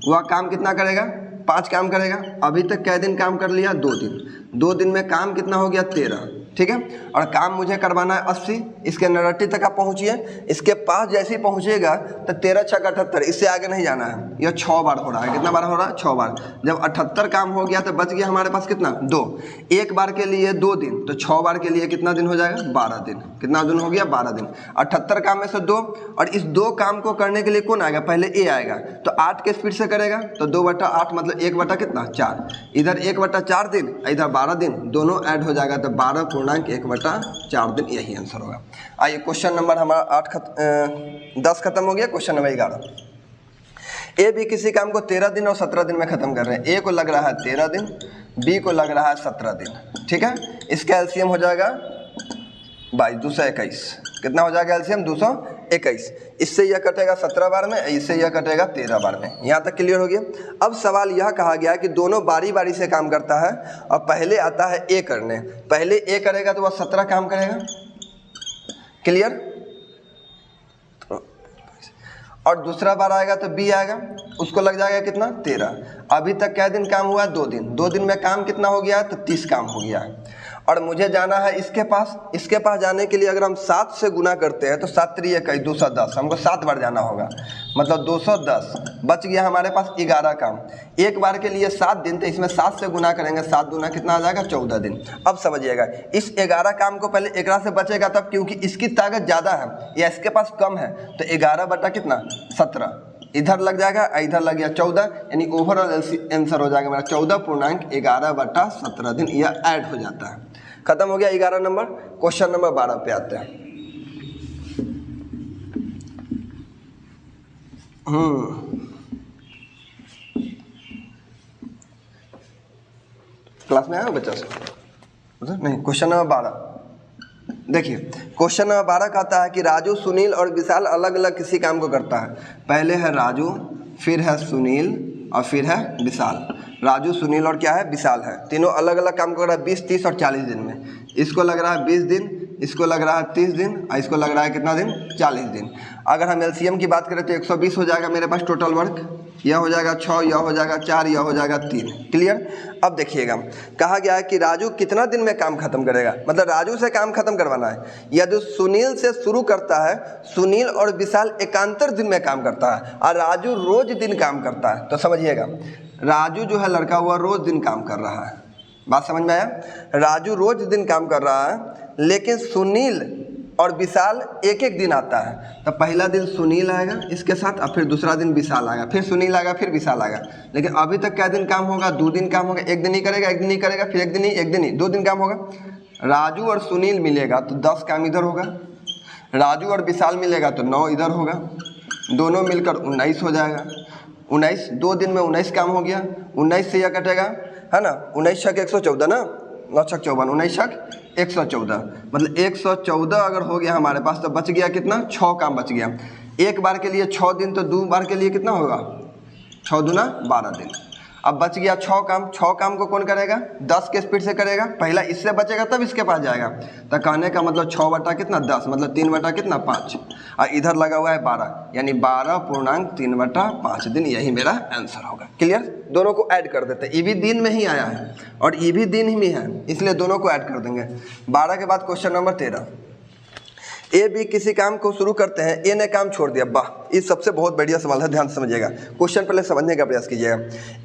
वह काम कितना करेगा? 5 काम करेगा। अभी तक कै दिन काम कर लिया? 2 दिन। 2 दिन में काम कितना हो गया? 13। ठीक है। और काम मुझे करवाना है 80। इसके 89 तक आप पहुँचिए। इसके पास जैसे ही पहुँचेगा तो 13 × 78, इससे आगे नहीं जाना है। यह 6 बार हो रहा है। कितना बार हो रहा है? 6 बार। जब 78 काम हो गया तो बच गया हमारे पास कितना? 2। एक बार के लिए 2 दिन, तो 6 बार के लिए कितना दिन हो जाएगा? 12 दिन। कितना दिन हो गया? 12 दिन। 78 काम में से 2, और इस 2 काम को करने के लिए कौन आएगा? पहले ए आएगा, तो 8 के स्पीड से करेगा, तो 2/8 मतलब 1 कितना? 4। इधर 1/4 दिन, इधर 12 दिन, दोनों ऐड हो जाएगा तो 12.1/4 दिन। यही आंसर होगा। आइए क्वेश्चन नंबर हमारा 10 खत्म हो गया। Question number 11। ए बी किसी काम को 13 दिन और 17 दिन में खत्म कर रहे हैं। ए को लग रहा है 13 दिन, बी को लग रहा है 17 दिन। ठीक है। इसका एलसीएम हो जाएगा 22, 221। कितना हो जाएगा एलसीएम? 221। 21, इससे यह कटेगा 17 बार में, इससे यह कटेगा 13 बार में। यहाँ तक क्लियर हो गया। अब सवाल यह कहा गया कि दोनों बारी बारी से काम करता है और पहले आता है ए करने, पहले ए करेगा तो वह 17 काम करेगा, क्लियर, और दूसरा बार आएगा तो बी आएगा, उसको लग जाएगा कितना 13। अभी तक क्या दिन काम हुआ है 2 दिन, 2 दिन में काम कितना हो गया तो 30 काम हो गया है। और मुझे जाना है इसके पास जाने के लिए अगर हम 7 से गुना करते हैं तो 7 3 21 210, हमको 7 बार जाना होगा, मतलब 210 बच गया हमारे पास 11 काम। एक बार के लिए 7 दिन, तो इसमें 7 से गुना करेंगे, 7 दूना कितना आ जाएगा 14 दिन। अब समझिएगा इस 11 काम को पहले 11 से बचेगा तब, क्योंकि इसकी ताकत ज़्यादा है या इसके पास कम है, तो 11 बटा कितना 17 इधर लग जाएगा, इधर लग गया 14, यानी ओवरऑल आंसर हो जाएगा मेरा 14.11 बटा 17 दिन, यह ऐड हो जाता है। खत्म हो गया 11 नंबर। क्वेश्चन नंबर 12 पे आते हैं। क्लास में आया हो बच्चा से नहीं? क्वेश्चन नंबर 12 देखिए, क्वेश्चन नंबर 12 कहता है कि राजू, सुनील और विशाल अलग अलग किसी काम को करता है। पहले है राजू, फिर है सुनील और फिर है विशाल। राजू, सुनील और क्या है विशाल है, तीनों अलग अलग काम कर रहा है 20, 30 और 40 दिन में। इसको लग रहा है 20 दिन, इसको लग रहा है 30 दिन और इसको लग रहा है कितना दिन 40 दिन। अगर हम एलसीएम की बात करें तो 120 हो जाएगा मेरे पास टोटल वर्क, यह हो जाएगा 6, यह हो जाएगा 4, यह हो जाएगा 3, क्लियर। अब देखिएगा कहा गया है कि राजू कितना दिन में काम खत्म करेगा, मतलब राजू से काम खत्म करवाना है। यदि सुनील से शुरू करता है, सुनील और विशाल एकांतर दिन में काम करता है और राजू रोज दिन काम करता है, तो समझिएगा राजू जो है लड़का वह रोज दिन काम कर रहा है। बात समझ में आया? राजू रोज दिन काम कर रहा है, लेकिन सुनील और विशाल एक एक दिन आता है। तो पहला दिन सुनील आएगा इसके साथ और फिर दूसरा दिन विशाल आएगा, फिर सुनील आएगा, फिर विशाल आएगा। लेकिन अभी तक क्या दिन काम होगा? 2 दिन काम होगा। एक दिन ही करेगा, एक दिन ही करेगा, फिर एक दिन ही 2 दिन काम होगा। राजू और सुनील मिलेगा तो 10 काम इधर होगा, राजू और विशाल मिलेगा तो 9 इधर होगा, दोनों मिलकर 19 हो जाएगा। 19 2 दिन में 19 काम हो गया। 19 से यह कटेगा, है ना, 19 छक 114 ना, 9 छक 54, 19 छक 114, मतलब 114 अगर हो गया हमारे पास तो बच गया कितना 6 काम बच गया। एक बार के लिए 6 दिन, तो 2 बार के लिए कितना होगा 6 दूना 12 दिन। अब बच गया 6 काम। 6 काम को कौन करेगा? 10 के स्पीड से करेगा। पहला इससे बचेगा तब इसके पास जाएगा। तो कहने का मतलब 6 बटा कितना 10, मतलब 3 बटा कितना 5, और इधर लगा हुआ है 12, यानी 12.3 बटा 5 दिन, यही मेरा आंसर होगा। क्लियर? दोनों को ऐड कर देते हैं, ये भी दिन में ही आया है और ये भी दिन ही में है, इसलिए दोनों को ऐड कर देंगे। 12 के बाद क्वेश्चन नंबर 13। ए बी किसी काम को शुरू करते हैं, ए ने काम छोड़ दिया। वाह, ये सबसे बहुत बढ़िया सवाल है, ध्यान से समझिएगा। क्वेश्चन पहले समझने का प्रयास कीजिएगा।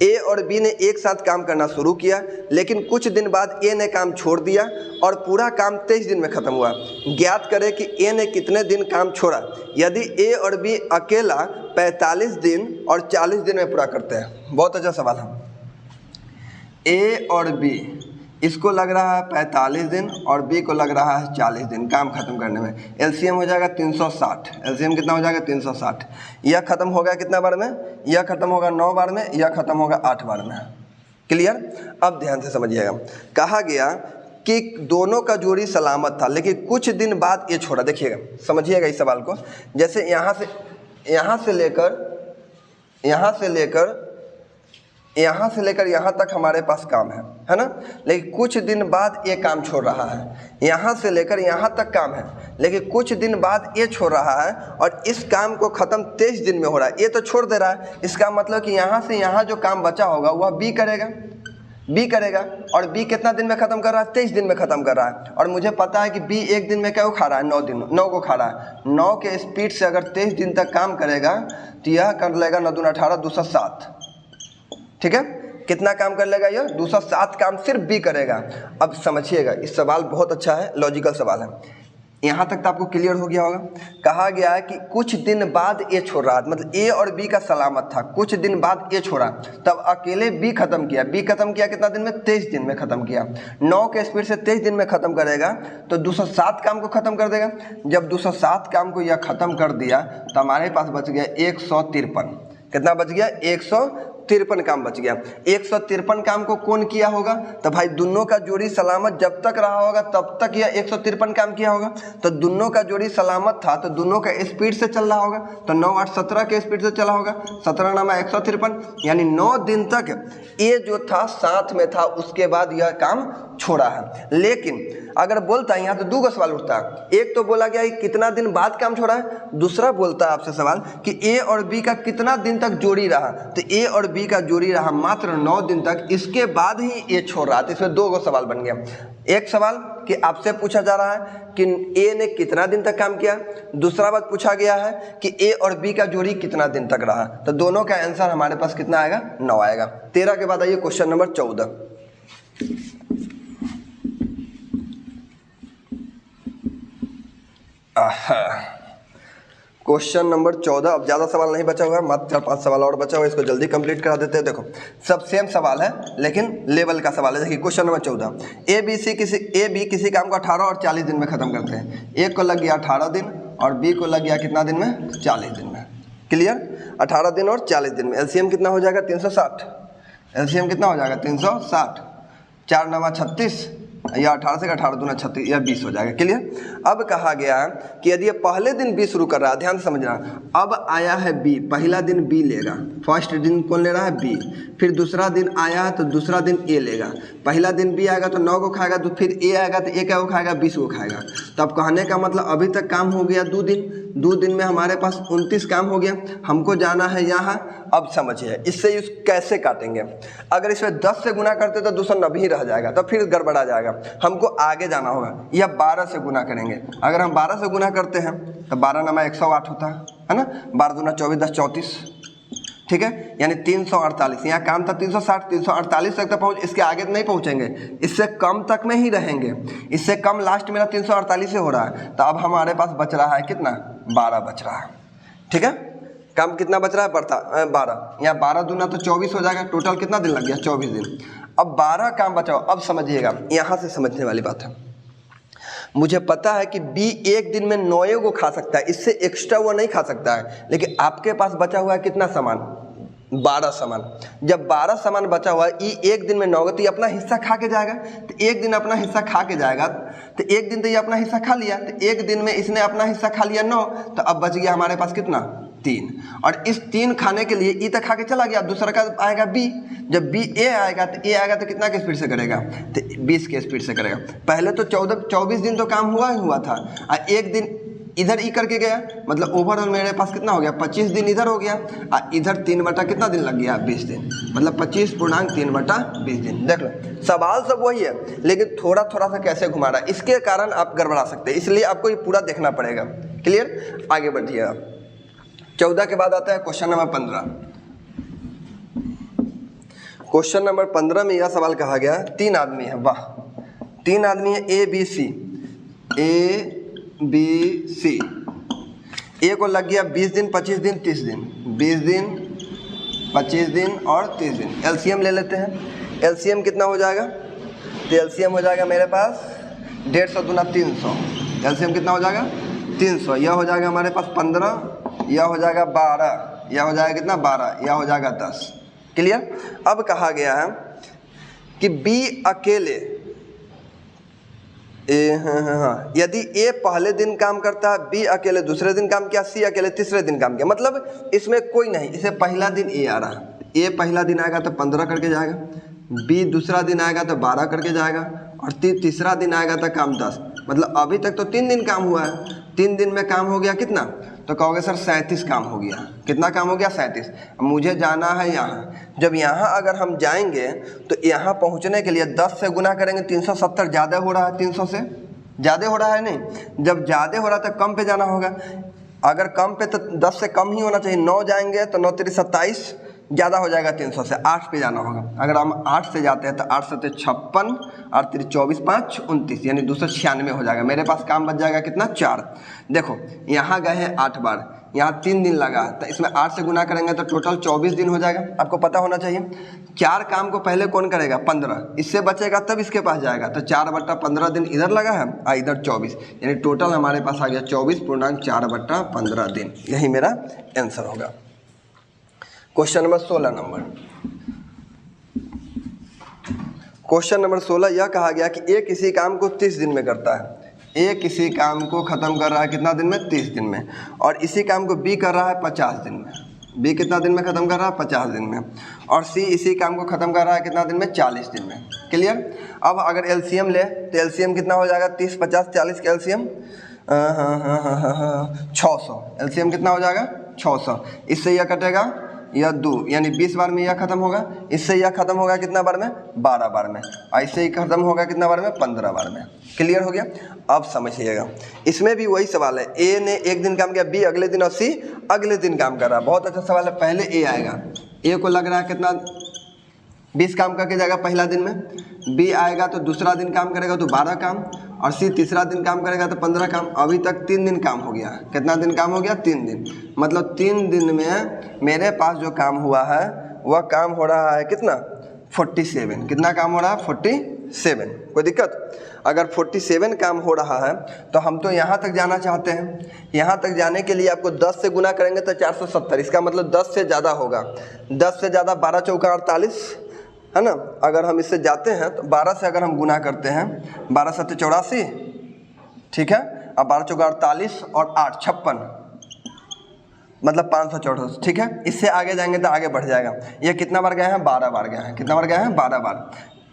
ए और बी ने एक साथ काम करना शुरू किया, लेकिन कुछ दिन बाद ए ने काम छोड़ दिया और पूरा काम 23 दिन में खत्म हुआ। ज्ञात करें कि ए ने कितने दिन काम छोड़ा यदि ए और बी अकेला 45 दिन और 40 दिन में पूरा करते हैं। बहुत अच्छा सवाल है। ए और बी, इसको लग रहा है 45 दिन और बी को लग रहा है 40 दिन काम खत्म करने में। एलसीएम हो जाएगा 360। एलसीएम कितना हो जाएगा 360। यह खत्म होगा कितना बार में? यह खत्म होगा 9 बार में, यह खत्म होगा 8 बार में। क्लियर? अब ध्यान से समझिएगा। कहा गया कि दोनों का जोड़ी सलामत था, लेकिन कुछ दिन बाद ये छोड़ा। देखिएगा, समझिएगा इस सवाल को। जैसे यहाँ से लेकर यहाँ तक हमारे पास काम है ना, लेकिन कुछ दिन बाद ये काम छोड़ रहा है। यहाँ से लेकर यहाँ तक काम है, लेकिन कुछ दिन बाद ये छोड़ रहा है और इस काम को ख़त्म 23 दिन में हो रहा है। ये तो छोड़ दे रहा है, इसका मतलब कि यहाँ से यहाँ जो काम बचा होगा वह बी करेगा और बी कितना दिन में ख़त्म कर रहा है? 23 दिन में ख़त्म कर रहा है। और मुझे पता है कि बी एक दिन में क्या खा रहा है? 9 को खा रहा है। 9 के स्पीड से अगर 23 दिन तक काम करेगा तो यह कर लेगा 9 दूना 18, 207। ठीक है, कितना काम कर लेगा? यह 207 काम सिर्फ बी करेगा। अब समझिएगा, इस सवाल बहुत अच्छा है, लॉजिकल सवाल है। यहाँ तक तो आपको क्लियर हो गया होगा। कहा गया है कि कुछ दिन बाद ए छोड़ रहा, मतलब ए और बी का सलामत था, कुछ दिन बाद ए छोड़ा, तब अकेले बी खत्म किया। बी खत्म किया कितना दिन में? 23 दिन में खत्म किया। 9 के स्पीड से 23 दिन में खत्म करेगा तो 207 काम को खत्म कर देगा। जब 207 काम को यह खत्म कर दिया तो हमारे पास बच गया 153। कितना बच गया? 153 काम बच गया। 153 काम को कौन किया होगा? तो भाई दोनों का जोड़ी सलामत जब तक रहा होगा तब तक यह 153 काम किया होगा। तो दोनों का जोड़ी सलामत था तो दोनों का स्पीड से चल रहा होगा, तो 9 8 17 के स्पीड से चला होगा, 17 नामा 153, यानी 9 दिन तक ये जो था साथ में था, उसके बाद यह काम छोड़ा है। लेकिन अगर बोलता है, यहाँ तो 2 सवाल उठता है, एक तो बोला गया कि कितना दिन बाद काम छोड़ा है, दूसरा बोलता है आपसे सवाल कि ए और बी का कितना दिन तक जोड़ी रहा, तो ए और बी का जोड़ी रहा मात्र 9 दिन तक, इसके बाद ही ए छोड़ रहा। तो इसमें 2 सवाल बन गया। एक सवाल कि आपसे पूछा जा रहा है कि ए ने कितना दिन तक काम किया, दूसरा बात पूछा गया है कि ए और बी का जोड़ी कितना दिन तक रहा। तो दोनों का आंसर हमारे पास कितना आएगा? 9 आएगा। 13 के बाद आइए क्वेश्चन नंबर 14। Question number 14। अब ज़्यादा सवाल नहीं बचा हुआ है, मात्र 4-5 सवाल और बचा हुआ है, इसको जल्दी कंप्लीट करा देते हैं। देखो सब सेम सवाल है लेकिन लेवल का सवाल है। देखिए क्वेश्चन नंबर 14, ए बी किसी काम को 18 और 40 दिन में ख़त्म करते हैं। ए को लग गया 18 दिन और बी को लग गया कितना दिन में? 40 दिन में। क्लियर? 18 दिन और 40 दिन में। एलसीएम कितना हो जाएगा? 360। एलसीएम कितना हो जाएगा? 360। 4 9 36, या 18 से 18 दूना 36, या 20 हो जाएगा। क्लियर? अब कहा गया है कि यदि ये पहले दिन बी शुरू कर रहा है, ध्यान से समझना, अब आया है बी, पहला दिन बी लेगा, फर्स्ट दिन कौन ले रहा है? बी। फिर दूसरा दिन आया है तो दूसरा दिन ए लेगा। पहला दिन बी आएगा तो 9 को खाएगा, तो फिर ए आएगा तो ए क्या को खाएगा? 20 को खाएगा। तो अब कहने का मतलब अभी तक काम हो गया 2 दिन, 2 दिन में हमारे पास 29 काम हो गया। हमको जाना है यहाँ। अब समझिए इससे इस कैसे काटेंगे। अगर इसमें 10 से गुना करते तो 290 ही रह जाएगा, तो फिर गड़बड़ा जाएगा। हमको आगे जाना होगा, यह 12 से गुना करेंगे। अगर हम 12 से गुना करते हैं तो 12 नामा 108 होता है ना, 12 दूना 24 10 34, ठीक है, यानी 348। यहाँ काम था 360, 348 तक तो पहुँच, इसके आगे तो नहीं पहुँचेंगे, इससे कम तक में ही रहेंगे। इससे कम लास्ट मेरा 348 से हो रहा है। तो अब हमारे पास बच रहा है कितना? 12 बच रहा है। ठीक है, काम कितना बच रहा है? बढ़ता 12। यहाँ 12 दूना तो 24 हो जाएगा। टोटल कितना दिन लग गया? 24 दिन। अब 12 काम बचाओ। अब समझिएगा, यहाँ से समझने वाली बात है। मुझे पता है कि बी एक दिन में 9 को खा सकता है, इससे एक्स्ट्रा वो नहीं खा सकता है, लेकिन आपके पास बचा हुआ है कितना सामान? 12 सामान। जब 12 सामान बचा हुआ है, ई एक दिन में 9 तो ये अपना हिस्सा खा के जाएगा। तो एक दिन अपना हिस्सा खा के जाएगा, तो एक दिन तो ये अपना हिस्सा खा लिया, तो एक दिन में इसने अपना हिस्सा खा लिया 9, तो अब बच गया हमारे पास कितना? 3। और इस 3 खाने के लिए ई तक खा के चला गया। अब दूसरा का आएगा बी। जब बी ए आएगा तो कितना के स्पीड से करेगा? तो 20 के स्पीड से करेगा। पहले तो 24 दिन तो काम हुआ ही हुआ था, और एक दिन इधर ई करके गया, मतलब ओवरऑल मेरे पास कितना हो गया? 25 दिन इधर हो गया, और इधर 3 बटा कितना दिन लग गया? 20 दिन, मतलब 25.3 बटा 20 दिन। देख लो सवाल सब वही है, लेकिन थोड़ा थोड़ा सा कैसे घुमा रहा है, इसके कारण आप गड़बड़ा सकते हैं, इसलिए आपको ये पूरा देखना पड़ेगा। क्लियर? आगे बढ़िए आप। 14 के बाद आता है क्वेश्चन नंबर 15। क्वेश्चन नंबर 15 में यह सवाल कहा गया, 3 आदमी है, वाह, 3 आदमी है, ए बी सी। ए को लग गया 20 दिन 25 दिन 30 दिन, 20 दिन 25 दिन और 30 दिन। एलसीएम ले लेते हैं। एलसीएम कितना हो जाएगा? तो एलसीएम हो जाएगा मेरे पास 150 दूना 300। एलसीएम कितना हो जाएगा? 300। यह हो जाएगा हमारे पास 15, यह हो जाएगा 12, यह हो जाएगा कितना? 12, यह हो जाएगा 10। क्लियर? अब कहा गया है कि बी अकेले यदि ए पहले दिन काम करता है, बी अकेले दूसरे दिन काम किया, सी अकेले तीसरे दिन काम किया, मतलब इसमें कोई नहीं, इसे पहला दिन ए आ रहा है, ए पहला दिन आएगा तो 15 करके जाएगा, बी दूसरा दिन आएगा तो 12 करके जाएगा, और तीसरा दिन आएगा तो काम 10। मतलब अभी तक तो 3 दिन काम हुआ है, 3 दिन में काम हो गया कितना? तो कहोगे सर 37 काम हो गया। कितना काम हो गया? 37। मुझे जाना है यहाँ। जब यहाँ अगर हम जाएंगे तो यहाँ पहुँचने के लिए 10 से गुना करेंगे, 370 ज़्यादा हो रहा है, 300 से ज़्यादा हो रहा है नहीं। जब ज़्यादा हो रहा है तो कम पे जाना होगा। अगर कम पे तो 10 से कम ही होना चाहिए। 9 जाएंगे तो 9 3 27, ज़्यादा हो जाएगा 300 से। 8 पे जाना होगा। अगर हम 8 से जाते हैं तो 8 7 56 और 3 24 5 29, यानी 296 हो जाएगा। मेरे पास काम बच जाएगा कितना? 4। देखो यहाँ गए हैं 8 बार, यहाँ 3 दिन लगा, तो इसमें 8 से गुना करेंगे तो टोटल 24 दिन हो जाएगा। आपको पता होना चाहिए 4 काम को पहले कौन करेगा? 15, इससे बचेगा तब इसके पास जाएगा। तो 4/15 दिन इधर लगा है और इधर 24, यानी टोटल हमारे पास आ गया 24.4/15 दिन। यही मेरा आंसर होगा। Question number 16 number. Question number 16 यह कहा गया कि ए किसी काम को 30 दिन में करता है। ए किसी काम को ख़त्म कर रहा है कितना दिन में? 30 दिन में। और इसी काम को बी कर रहा है 50 दिन में। बी कितना दिन में ख़त्म कर रहा है? 50 दिन में। और सी इसी काम को ख़त्म कर रहा है कितना दिन में? 40 दिन में। क्लियर? अब अगर एलसीएम ले तो एलसीएम कितना हो जाएगा? 30, 50, 40 का एलसीएम 600। एलसीएम कितना हो जाएगा? 600। इससे यह कटेगा यह 2, यानी 20 बार में यह खत्म होगा। इससे यह खत्म होगा कितना बार में? 12 बार में। ऐसे ही खत्म होगा कितना बार में? 15 बार में। क्लियर हो गया? अब समझिएगा, इसमें भी वही सवाल है। ए ने एक दिन काम किया, बी अगले दिन और सी अगले दिन काम कर रहा है। बहुत अच्छा सवाल है। पहले ए आएगा, ए को लग रहा है कितना 20 काम करके जाएगा पहला दिन में। बी आएगा तो दूसरा दिन काम करेगा तो 12 काम, और सी तीसरा दिन काम करेगा तो 15 काम। अभी तक 3 दिन काम हो गया। कितना दिन काम हो गया? 3 दिन। मतलब 3 दिन में मेरे पास जो काम हुआ है वह काम हो रहा है कितना? 47। कितना काम हो रहा है? 47। कोई दिक्कत? अगर 47 काम हो रहा है तो हम तो यहाँ तक जाना चाहते हैं। यहाँ तक जाने के लिए आपको 10 से गुना करेंगे तो 470। इसका मतलब 10 से ज़्यादा होगा। 10 से ज़्यादा 12 चौका 48 है ना। अगर हम इससे जाते हैं तो 12 से अगर हम गुना करते हैं, 12 सत्ते 84, ठीक है। अब 12 चौका 48 और 8 56, मतलब 564, ठीक है। इससे आगे जाएंगे तो आगे बढ़ जाएगा। ये कितना बार गए हैं? 12 बार गए हैं। कितना बार गए हैं? 12 बार।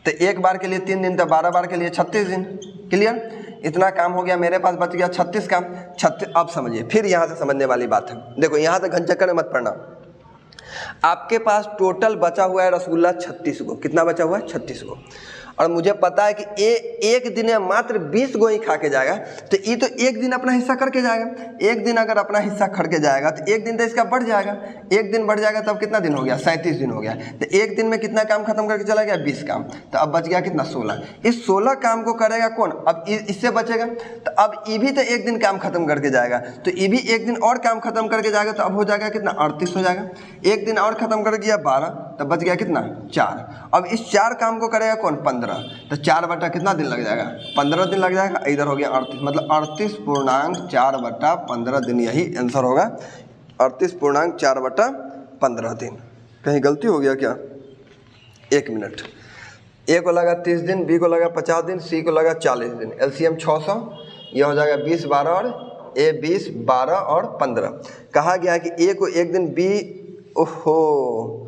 तो एक बार के लिए 3 दिन, तो 12 बार के लिए 36 दिन। क्लियर? इतना काम हो गया, मेरे पास बच गया 36 काम। 36। अब समझिए, फिर यहाँ से समझने वाली बात है। देखो यहाँ तक घनचक्कर में मत पड़ना। आपके पास टोटल बचा हुआ है रसगुल्ला 36 गो। कितना बचा हुआ है? 36 गो। और मुझे पता है कि एक दिन में मात्र 20 गो ही खा के जाएगा, तो ये तो एक दिन अपना हिस्सा करके जाएगा। एक दिन अगर अपना हिस्सा करके जाएगा तो एक दिन तो इसका बढ़ जाएगा। एक दिन बढ़ जाएगा तब कितना दिन हो गया? 37 दिन हो गया। तो एक दिन में कितना काम खत्म करके चला गया? 20 काम। तो अब बच गया कितना? 16। इस 16 काम को करेगा कौन? अब इससे बचेगा। तो अब ये भी तो एक दिन काम खत्म करके जाएगा, तो ये भी एक दिन और काम खत्म करके जाएगा। तो अब हो जाएगा कितना? 38 हो जाएगा। एक दिन और खत्म कर गया 12, तब बच गया कितना? 4। अब इस 4 काम को करेगा कौन? 15। तो 4 बटा कितना दिन लग जाएगा? 15 दिन लग जाएगा। इधर हो गया 38, मतलब 38.4 बटा 15 दिन। यही आंसर होगा, 38.4 बटा 15 दिन। कहीं गलती हो गया क्या? 1 मिनट। ए को लगा 30 दिन, बी को लगा 50 दिन, सी को लगा 40 दिन। एलसीएम 600, यह हो जाएगा 20, 12 और ए 20, 12 और 15। कहा गया कि ए को एक दिन बी, ओहो,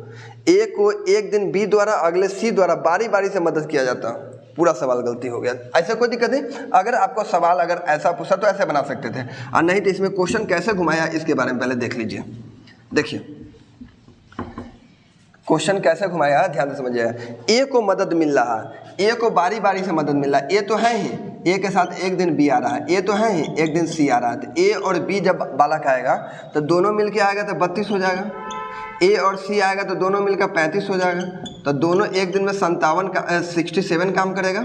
ए को एक दिन बी द्वारा अगले सी द्वारा बारी बारी से मदद किया जाता। पूरा सवाल गलती हो गया। ऐसा कोई दिक्कत नहीं। अगर आपको सवाल अगर ऐसा पूछा तो ऐसे बना सकते थे, और नहीं तो इसमें क्वेश्चन कैसे घुमाया इसके बारे में पहले देख लीजिए। देखिए क्वेश्चन कैसे घुमाया है, ध्यान से समझिएगा। ए को मदद मिल रहा है, ए को बारी बारी से मदद मिल रहा है। ए तो है ही, ए के साथ एक दिन बी आ रहा है। ए तो है ही, एक दिन सी आ रहा है। तो ए और बी जब बालक आएगा तो दोनों मिलके आएगा तो 32 हो जाएगा। ए और सी आएगा तो दोनों मिलकर 35 हो जाएगा। तो दोनों एक दिन में 67 काम करेगा।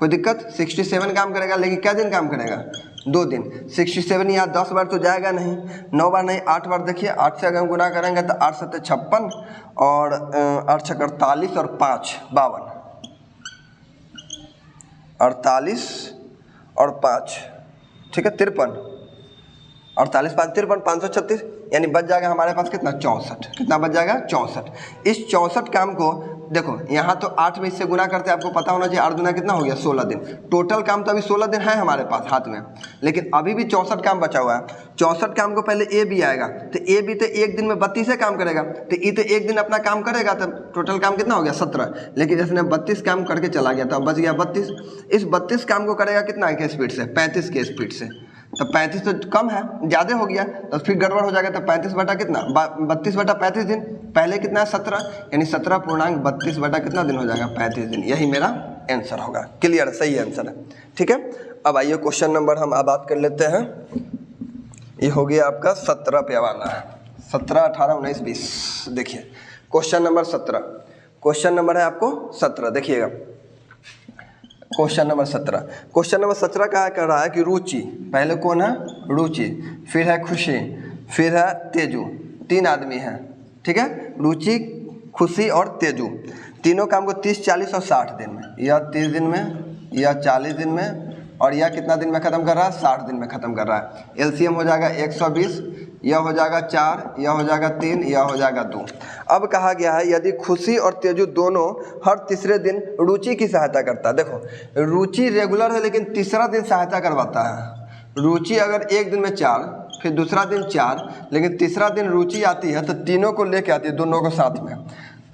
कोई दिक्कत? 67 काम करेगा, लेकिन क्या दिन काम करेगा? 2 दिन। 67 यहाँ 10 बार तो जाएगा नहीं, 9 बार नहीं, 8 बार। देखिए 8 से अगर हम गुना करेंगे तो 8 सत्ते 56 और 8 छक्के 48 और 5 52, 48 और 5, ठीक है, 53, 48 5 53, 536, यानी बच जाएगा हमारे पास कितना? 64। कितना बच जाएगा? 64। इस 64 काम को देखो, यहाँ तो 8 में इससे गुना करते हैं, आपको पता होना चाहिए 8 गुना कितना हो गया? 16 दिन। टोटल काम तो अभी 16 दिन है हमारे पास हाथ में, लेकिन अभी भी 64 काम बचा हुआ है। 64 काम को पहले ए भी आएगा, तो ए भी तो एक दिन में 32 काम करेगा। तो ये तो एक दिन अपना काम करेगा, तो टोटल काम कितना हो गया? 17। लेकिन इसने 32 काम करके चला गया, तो अब बच गया 32। इस 32 काम को करेगा कितना के स्पीड से? 35 के स्पीड से। तो 35 तो कम है, ज़्यादा हो गया, तो फिर गड़बड़ हो जाएगा। तो 35 बटा कितना? 32 बटा 35 दिन। पहले कितना है? 17, यानी 17.32 बटा कितना दिन हो जाएगा? 35 दिन। यही मेरा आंसर होगा। क्लियर? सही आंसर है। ठीक है। अब आइए क्वेश्चन नंबर हम बात कर लेते हैं। ये हो गया आपका 17 पे वाला है। 17, 18, 19, 20। देखिए क्वेश्चन नंबर 17, क्वेश्चन नंबर है आपको 17। देखिएगा क्वेश्चन नंबर 17। क्वेश्चन नंबर 17 का कह रहा है कि रुचि, पहले कौन है? रुचि, फिर है खुशी, फिर है तेजू। 3 आदमी हैं, ठीक है। रुचि, खुशी और तेजू, तीनों काम को 30, 40 और 60 दिन में, या 30 दिन में, या 40 दिन में, और यह कितना दिन में ख़त्म कर रहा है, 60 दिन में ख़त्म कर रहा है। एलसीएम हो जाएगा 120, यह हो जाएगा 4, यह हो जाएगा 3, यह हो जाएगा 2। अब कहा गया है यदि खुशी और तेजू दोनों हर तीसरे दिन रुचि की सहायता करता है। देखो रुचि रेगुलर है लेकिन तीसरा दिन सहायता करवाता है। रुचि अगर एक दिन में 4, फिर दूसरा दिन 4, लेकिन तीसरा दिन रुचि आती है तो तीनों को लेके आती है, दोनों को साथ में।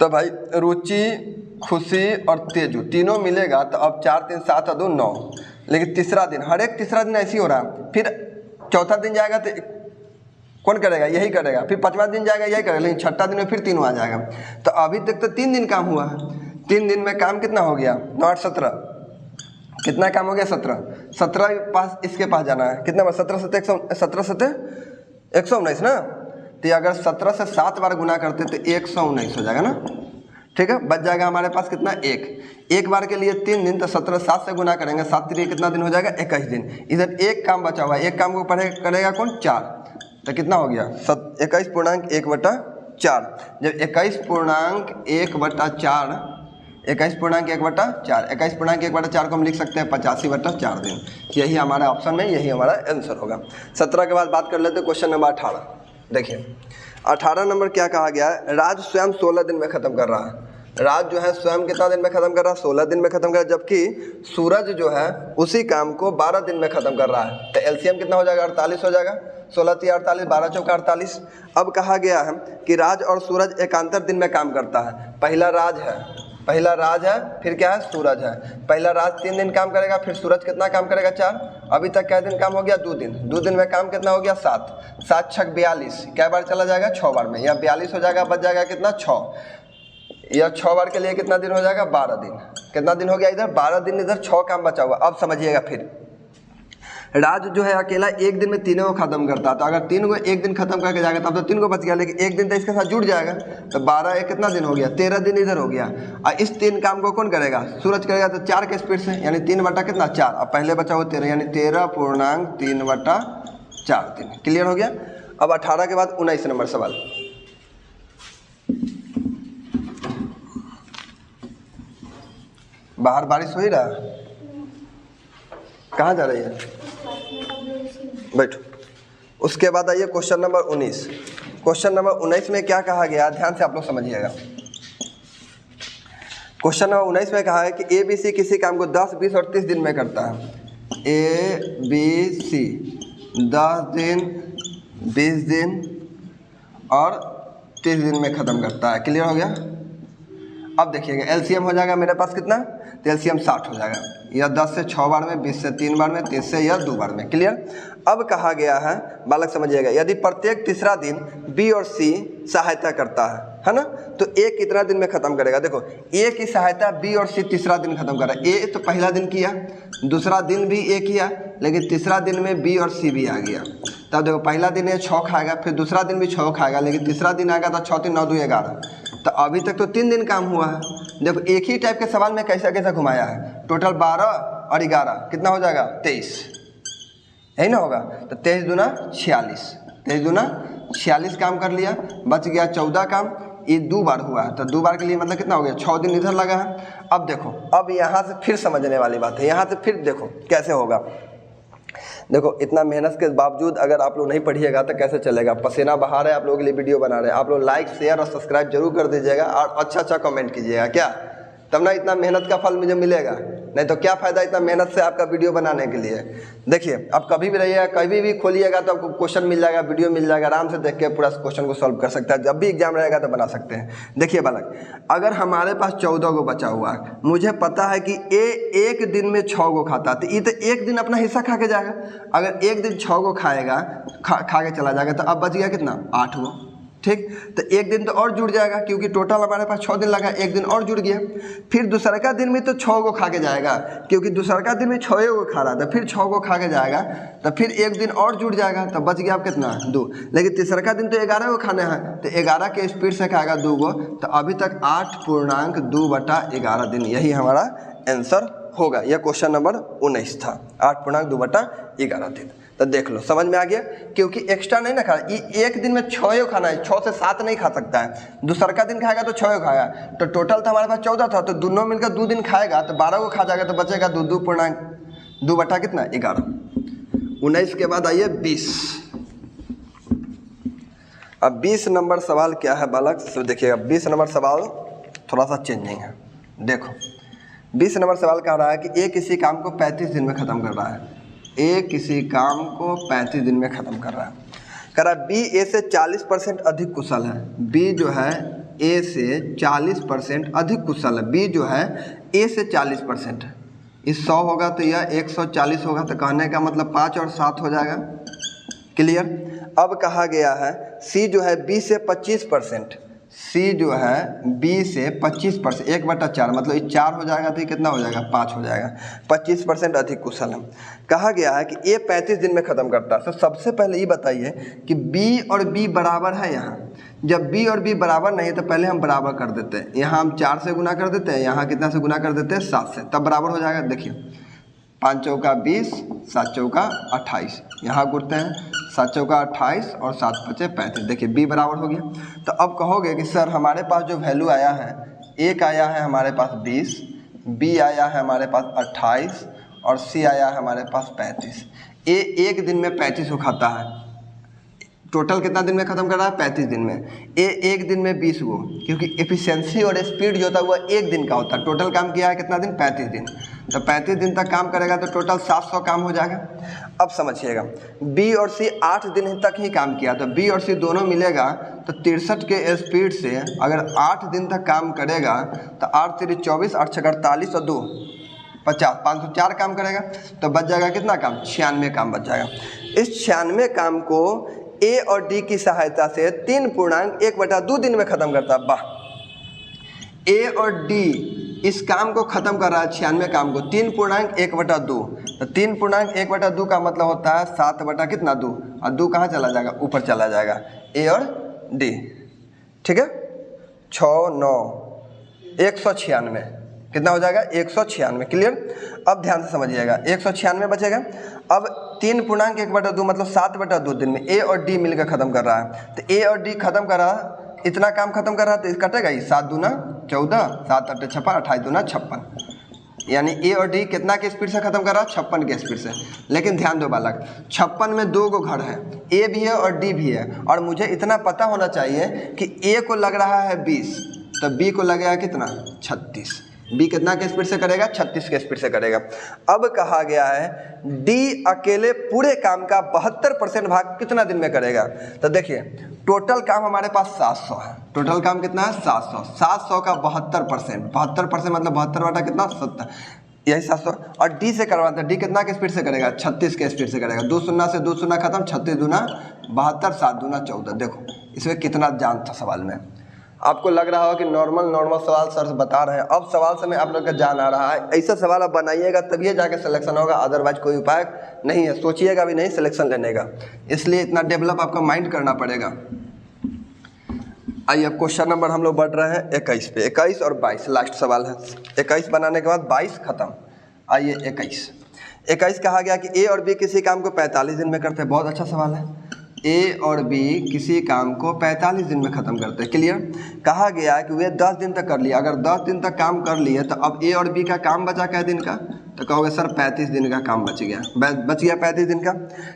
तो भाई रुचि, खुशी और तेजू तीनों मिलेगा तो अब 4 3 7 और 2 9, लेकिन तीसरा दिन, हर एक तीसरा दिन ऐसे ही हो रहा है। फिर चौथा दिन जाएगा तो कौन करेगा, यही करेगा। फिर 5वां दिन जाएगा यही करेगा, लेकिन 6ठा दिन में फिर 3 आ जाएगा। तो अभी तक तो 3 दिन काम हुआ है। 3 दिन में काम कितना हो गया, 9 8 17, कितना काम हो गया, 17। 17 पास इसके पास जाना है, कितना 17 7 119 ना। तो अगर 17 से 7 बार गुना करते तो 119 हो जाएगा ना। ठीक है, बच जाएगा हमारे पास कितना, एक बार के लिए 3 दिन, तो 17 7 से गुना करेंगे, 7 3 कितना दिन हो जाएगा, 21 दिन। इधर एक काम बचा हुआ है, एक काम को करेगा कौन, 4, तो कितना हो गया 21.1/4। जब 21.1/4 21.1/4 को हम लिख सकते हैं 85/4 दिन। यही हमारे ऑप्शन में, यही हमारा आंसर होगा। 17 के बाद बात कर लेते हैं क्वेश्चन नंबर 18। देखिए 18 नंबर क्या कहा गया है, राज स्वयं 16 दिन में ख़त्म कर रहा है। राज जो है स्वयं कितना दिन में ख़त्म कर रहा है, 16 दिन में ख़त्म कर रहा है, जबकि सूरज जो है उसी काम को 12 दिन में ख़त्म कर रहा है। तो एलसीएम कितना हो जाएगा, 48 हो जाएगा। 16 3 48, 12 4 48। अब कहा गया है कि राज और सूरज एकांतर दिन में काम करता है। पहला राज है, फिर क्या है, सूरज है। पहला राज 3 दिन काम करेगा, फिर सूरज कितना काम करेगा, 4। अभी तक क्या दिन काम हो गया, 2 दिन। 2 दिन में काम कितना हो गया, 7 7 6 42, क्या बार चला जाएगा, 6 बार में। यहाँ 42 हो जाएगा, बच जाएगा कितना, 6। यह 6 बार के लिए कितना दिन हो जाएगा, 12 दिन। कितना दिन हो गया, इधर 12 दिन, इधर 6 काम बचा हुआ। अब समझिएगा, फिर राज जो है अकेला एक दिन में तीनों को खत्म करता है। तो अगर 3 को एक दिन खत्म करके जाएगा तब तो 3 को बच गया, लेकिन एक दिन तो इसके साथ जुड़ जाएगा। तो 12 एक कितना दिन हो गया, 13 दिन इधर हो गया। और इस 3 काम को कौन करेगा, सूरज करेगा। तो 4 के स्पीड से, यानी 3 बटा कितना, 4। अब पहले बचा हुआ 13, यानी 13.3/4 दिन। क्लियर हो गया। अब 18 के बाद 19 नंबर सवाल। बाहर बारिश हो ही रहा, कहाँ जा रही है, बैठो। उसके बाद आइए क्वेश्चन नंबर 19। क्वेश्चन नंबर 19 में क्या कहा गया, ध्यान से आप लोग समझिएगा। क्वेश्चन नंबर 19 में कहा है कि ABC किसी काम को 10 20 और 30 दिन में करता है। ABC 10 दिन 20 दिन और 30 दिन में ख़त्म करता है। क्लियर हो गया। अब देखिएगा एलसीएम हो जाएगा मेरे पास कितना, तो एलसीएम 60 हो जाएगा। यह 10 से 6 बार में, 20 से 3 बार में, 30 से यह 2 बार में। क्लियर। अब कहा गया है, बालक समझिएगा, यदि प्रत्येक तीसरा दिन बी और सी सहायता करता है ना, तो ए कितना दिन में ख़त्म करेगा। देखो ए की सहायता बी और सी तीसरा दिन खत्म कर रहा है। ए तो पहला दिन किया, दूसरा दिन भी ए किया, लेकिन तीसरा दिन में बी और सी भी आ गया। तब देखो पहला दिन ये 6 खाएगा, फिर दूसरा दिन भी 6 खाएगा, लेकिन तीसरा दिन आएगा तो 6 3 9 2 11। तो अभी तक तो 3 दिन काम हुआ है। देखो एक ही टाइप के सवाल में कैसा कैसा घुमाया है। टोटल 12 और 11 कितना हो जाएगा, 23, यही ना होगा। तो 23 दूना 46, 23 दूना 46 काम कर लिया, बच गया 14 काम। ये 2 बार हुआ है, तो 2 बार के लिए मतलब कितना हो गया, 6 दिन इधर लगा है। अब देखो, अब यहाँ से फिर समझने वाली बात है, यहाँ से फिर देखो कैसे होगा। देखो इतना मेहनत के बावजूद अगर आप लोग नहीं पढ़िएगा तो कैसे चलेगा। पसीना बहा रहे हैं आप लोगों के लिए वीडियो बना रहे हैं। आप लोग लाइक शेयर और सब्सक्राइब जरूर कर दीजिएगा और अच्छा कमेंट कीजिएगा, क्या तब ना इतना मेहनत का फल मुझे मिलेगा, नहीं तो क्या फ़ायदा इतना मेहनत से आपका वीडियो बनाने के लिए। देखिए आप कभी भी रहिएगा, कभी भी खोलिएगा तो आपको क्वेश्चन मिल जाएगा, वीडियो मिल जाएगा, आराम से देख के पूरा क्वेश्चन को सॉल्व कर सकता है। जब भी एग्जाम रहेगा तो बना सकते हैं। देखिए बालक, अगर हमारे पास 14 को बचा हुआ है, मुझे पता है कि ए एक दिन में 6 को खाता है, तो ये तो एक दिन अपना हिस्सा खा के जाएगा। अगर एक दिन 6 को खाएगा, खा के चला जाएगा, तो अब बच गया कितना, 8 को। ठीक, तो एक दिन तो और जुड़ जाएगा, क्योंकि टोटल हमारे पास 6 दिन लगा, एक दिन और जुड़ गया। फिर दूसरा का दिन में तो 6 को खा के जाएगा, क्योंकि दूसरा का दिन में 6 को खा रहा था, फिर 6 को खा के जाएगा, तो फिर एक दिन और जुड़ जाएगा, तो बच गया अब कितना, 2। लेकिन तीसरा का दिन तो 11 को खाने हैं, तो 11 के स्पीड से खाएगा 2 को, तो अभी तक 8.2/11 दिन, यही हमारा आंसर होगा। यह क्वेश्चन नंबर 19 था, 8.2/11 दिन। तो देख लो, समझ में आ गया, क्योंकि एक्स्ट्रा नहीं ना खाना, एक दिन में 6 खाना है, 6 से 7 नहीं खा सकता है। दूसरा का दिन खाएगा तो 6 खाएगा, तो टोटल तो हमारे पास 14 था, तो दोनों मिलकर 2 दिन खाएगा, तो 12 को खा जाएगा, तो बचेगा 2 2.2 2 बटा कितना 11। 19 के बाद आइए 20। अब 20 नंबर सवाल क्या है बालक, तो देखिएगा 20 नंबर सवाल थोड़ा सा चेंजिंग है। देखो 20 नंबर सवाल कह रहा है कि ए किसी काम को 35 दिन में ख़त्म कर रहा है। ए किसी काम को 35 दिन में ख़त्म कर रहा है। कह रहा है बी ए से 40% अधिक कुशल है। बी जो है ए से 40% अधिक कुशल है। बी जो है ए से 40% है। इस 100 होगा तो यह 140 होगा, तो कहने का मतलब 5 और 7 हो जाएगा। क्लियर। अब कहा गया है सी जो है बी से 25%। सी जो है बी से 25%, 1/4 मतलब ये 4 हो जाएगा तो ये कितना हो जाएगा 5 हो जाएगा। 25% अधिक कुशल है। कहा गया है कि ए 35 दिन में ख़त्म करता है। तो सबसे पहले ये बताइए कि बी और बी बराबर है। यहाँ जब बी और बी बराबर नहीं है तो पहले हम बराबर कर देते हैं। यहाँ हम 4 से गुना कर देते हैं, यहाँ कितना से गुना कर देते हैं 7 से, तब बराबर हो जाएगा। देखिए 5 चौका 20, 7 चौका 28, यहाँ गुणते हैं 7 चौका 28 और 7 पचे 35। देखिए बी बराबर हो गया। तो अब कहोगे कि सर हमारे पास जो वैल्यू आया है, एक आया है हमारे पास 20, बी आया है हमारे पास 28 और सी आया है हमारे पास 35। ए एक दिन में 35 को खाता है। टोटल कितना दिन में ख़त्म कर रहा है 35 दिन में। ए एक दिन में 20 को, क्योंकि एफिशिएंसी और स्पीड जो होता है वह एक दिन का होता है। टोटल काम किया है कितना दिन 35 दिन। तो 35 दिन तक काम करेगा तो टोटल 700 काम हो जाएगा। अब समझिएगा बी और सी 8 दिन तक ही काम किया, तो बी और सी दोनों मिलेगा तो 63 के स्पीड से अगर 8 दिन तक काम करेगा तो 8 3 24, 8 6 48 और 2 50, 504 काम करेगा। तो बच जाएगा कितना काम 96 काम बच जाएगा। इस 96 काम को ए और डी की सहायता से 3.1/2 दिन में ख़त्म करता है। वाह। ए और डी इस काम को ख़त्म कर रहा है 96 काम को 3.1/2। तो 3.1/2 का मतलब होता है 7 बटा कितना 2, और 2 कहाँ चला जाएगा ऊपर चला जाएगा। ए और डी, ठीक है। 6 9 196 कितना हो जाएगा 196। क्लियर। अब ध्यान से समझिएगा 196 बचेगा। अब 3.1/2 मतलब 7/2 दिन में ए और डी मिलकर ख़त्म कर रहा है। तो ए और डी खत्म कर रहा है, इतना काम खत्म कर रहा है तो कटेगा ही 7 दूना 14, 7 8 56, 28 दूना 56। यानी ए और डी कितना के स्पीड से खत्म कर रहा है 56 के स्पीड से। लेकिन ध्यान दो बालक 56 में 2 गो घर है, ए भी है और डी भी है, और मुझे इतना पता होना चाहिए कि ए को लग रहा है 20 तो बी को लगेगा कितना 36। बी कितना के स्पीड से करेगा 36 के स्पीड से करेगा। अब कहा गया है डी अकेले पूरे काम का 72% भाग कितना दिन में करेगा। तो देखिए टोटल काम हमारे पास 700 है। टोटल काम कितना है 700। 700 का 72%, 72% मतलब 72 बटा कितना 70, यही 700। और डी से करवाते हैं, डी कितना के स्पीड से करेगा 36 के स्पीड से करेगा। 2 शून्य से 2 शून्य खत्म, 36 दूना 72, 7 दूना 14। देखो इसमें कितना जान था सवाल में। आपको लग रहा हो कि नॉर्मल सवाल सर बता रहे हैं, अब सवाल समय आप लोग का जान आ रहा है। ऐसा सवाल आप बनाइएगा तभी जाके सिलेक्शन होगा, अदरवाइज कोई उपाय नहीं है। सोचिएगा भी नहीं सिलेक्शन लेने का, इसलिए इतना डेवलप आपका माइंड करना पड़ेगा। आइए अब क्वेश्चन नंबर हम लोग बढ़ रहे हैं 21 पे। 21 और 22 लास्ट सवाल है। 21 बनाने के बाद 22 खत्म। आइए 21 कहा गया कि ए और बी किसी काम को 45 दिन में करते हैं। बहुत अच्छा सवाल है। ए और बी किसी काम को 45 दिन में ख़त्म करते हैं। क्लियर। कहा गया कि वे 10 दिन तक कर लिया। अगर 10 दिन तक काम कर लिए तो अब ए और बी का काम बचा क्या दिन का, तो कहोगे सर 35 दिन का काम बच गया 35 दिन का।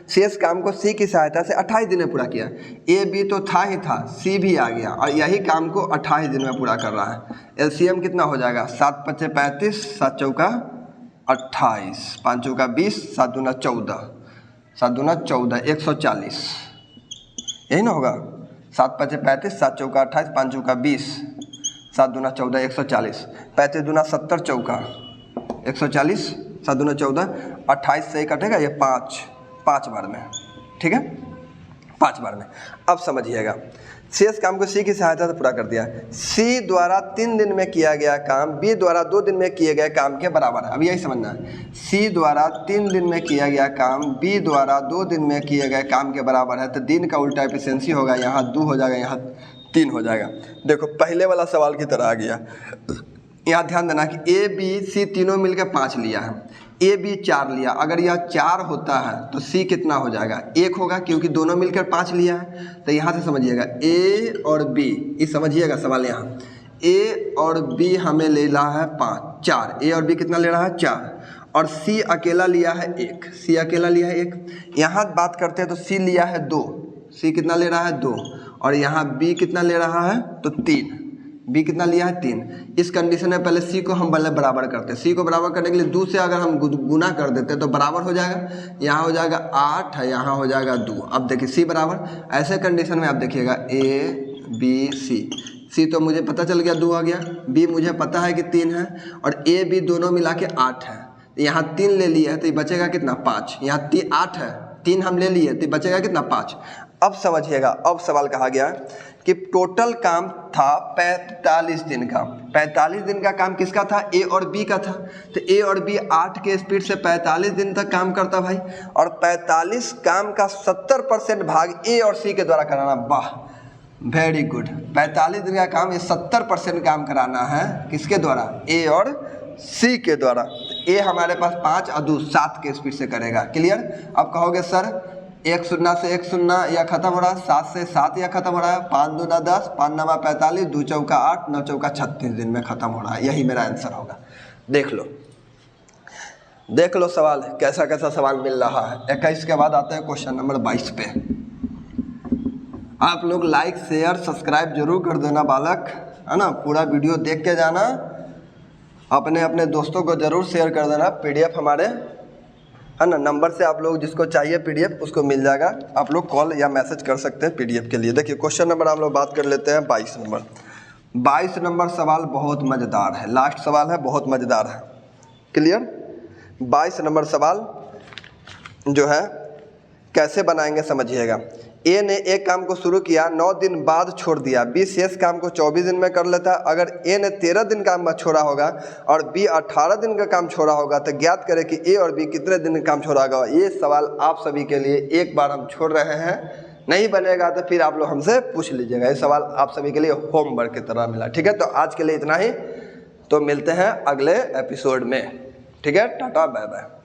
शेष काम को सी की सहायता से 28 दिन में पूरा किया। ए बी तो था ही था, सी भी आ गया और यही काम को 28 दिन में पूरा कर रहा है। एलसीएम कितना हो जाएगा 7 5 35, 7 चौका 28, 5 चौका 20, 7 दूना 14, 7 दूना 14, 140 यही ना होगा। 7 5 35, 7 चौका 28, 5 चौका 20, 7 दूना 14, 140, 35 दूना 70 चौका 140, 7 दूना 14, 28 से ही कटेगा ये 5 बार में, ठीक है 5 बार में। अब समझिएगा शेष काम को सी की सहायता से पूरा कर दिया। सी द्वारा 3 दिन में किया गया काम बी द्वारा 2 दिन में किए गए काम के बराबर है। अब यही समझना है, सी द्वारा 3 दिन में किया गया काम बी द्वारा 2 दिन में किए गए काम के बराबर है। तो दिन का उल्टा एफिशिएंसी होगा, यहाँ 2 हो जाएगा, यहाँ 3 हो जाएगा। देखो पहले वाला सवाल की तरह आ गया। यहाँ ध्यान देना कि ए बी सी तीनों मिलकर 5 लिया है, ए बी 4 लिया। अगर यह 4 होता है तो सी कितना हो जाएगा 1 होगा, क्योंकि दोनों मिलकर 5 लिया है। तो यहाँ से समझिएगा ए और बी, ये समझिएगा सवाल यहाँ ए और बी हमें ले रहा है 5, 4, ए और बी कितना ले रहा है 4, और सी अकेला लिया है 1, सी अकेला लिया है 1। यहाँ बात करते हैं तो सी लिया है 2, सी कितना ले रहा है 2, और यहाँ बी कितना ले रहा है तो 3, बी कितना लिया है 3। इस कंडीशन में पहले सी को हम पहले बराबर करते हैं, सी को बराबर करने के लिए 2 से अगर हम गुना कर देते हैं तो बराबर हो जाएगा, यहाँ हो जाएगा 8 है, यहाँ हो जाएगा 2। अब देखिए सी बराबर, ऐसे कंडीशन में आप देखिएगा ए बी सी तो मुझे पता चल गया 2 आ गया, बी मुझे पता है कि 3 है, और ए बी दोनों मिला के 8 है। यहाँ 3 ले लिया है तो ये बचेगा कितना 5, यहाँ 8 है, 3 हम ले लिए तो बचेगा कितना 5। अब समझिएगा, अब सवाल कहा गया कि टोटल काम था 45 दिन का। 45 दिन का काम किसका था, ए और बी का था। तो ए और बी 8 के स्पीड से 45 दिन तक काम करता भाई, और 45 काम का 70% भाग ए और सी के द्वारा कराना। वाह, वेरी गुड। 45 दिन का काम ये 70% काम कराना है, किसके द्वारा, ए और सी के द्वारा। ए हमारे पास 5 और 2 7 के स्पीड से करेगा। क्लियर। अब कहोगे सर 1 शून्य से 1 शून्य या खत्म हो रहा है, 7 से 7 या खत्म हो रहा है, 5 दूना 10, 5 नवा 45, 2 चौका 8, 9 चौका 36 दिन में खत्म हो रहा है। यही मेरा आंसर होगा। देख लो, देख लो सवाल कैसा कैसा सवाल मिल रहा है। 21 के बाद आते हैं क्वेश्चन नंबर 22 पे। आप लोग लाइक शेयर सब्सक्राइब जरूर कर देना बालक, है ना। पूरा वीडियो देख के जाना, अपने अपने दोस्तों को जरूर शेयर कर देना। पीडीएफ हमारे, है ना, नंबर से आप लोग जिसको चाहिए पीडीएफ उसको मिल जाएगा। आप लोग कॉल या मैसेज कर सकते हैं पीडीएफ के लिए। देखिए क्वेश्चन नंबर हम लोग बात कर लेते हैं 22 नंबर। 22 नंबर सवाल बहुत मज़ेदार है, लास्ट सवाल है, बहुत मज़ेदार है। क्लियर। 22 नंबर सवाल जो है कैसे बनाएंगे समझिएगा। ए ने एक काम को शुरू किया, 9 दिन बाद छोड़ दिया। बी शेष काम को 24 दिन में कर लेता। अगर ए ने 13 दिन काम छोड़ा होगा और बी 18 दिन का काम छोड़ा होगा तो ज्ञात करें कि ए और बी कितने दिन का काम छोड़ा होगा। ये सवाल आप सभी के लिए एक बार हम छोड़ रहे हैं, नहीं बनेगा तो फिर आप लोग हमसे पूछ लीजिएगा। ये सवाल आप सभी के लिए होमवर्क की तरह मिला। ठीक है, तो आज के लिए इतना ही, तो मिलते हैं अगले एपिसोड में। ठीक है, टाटा बाय बाय।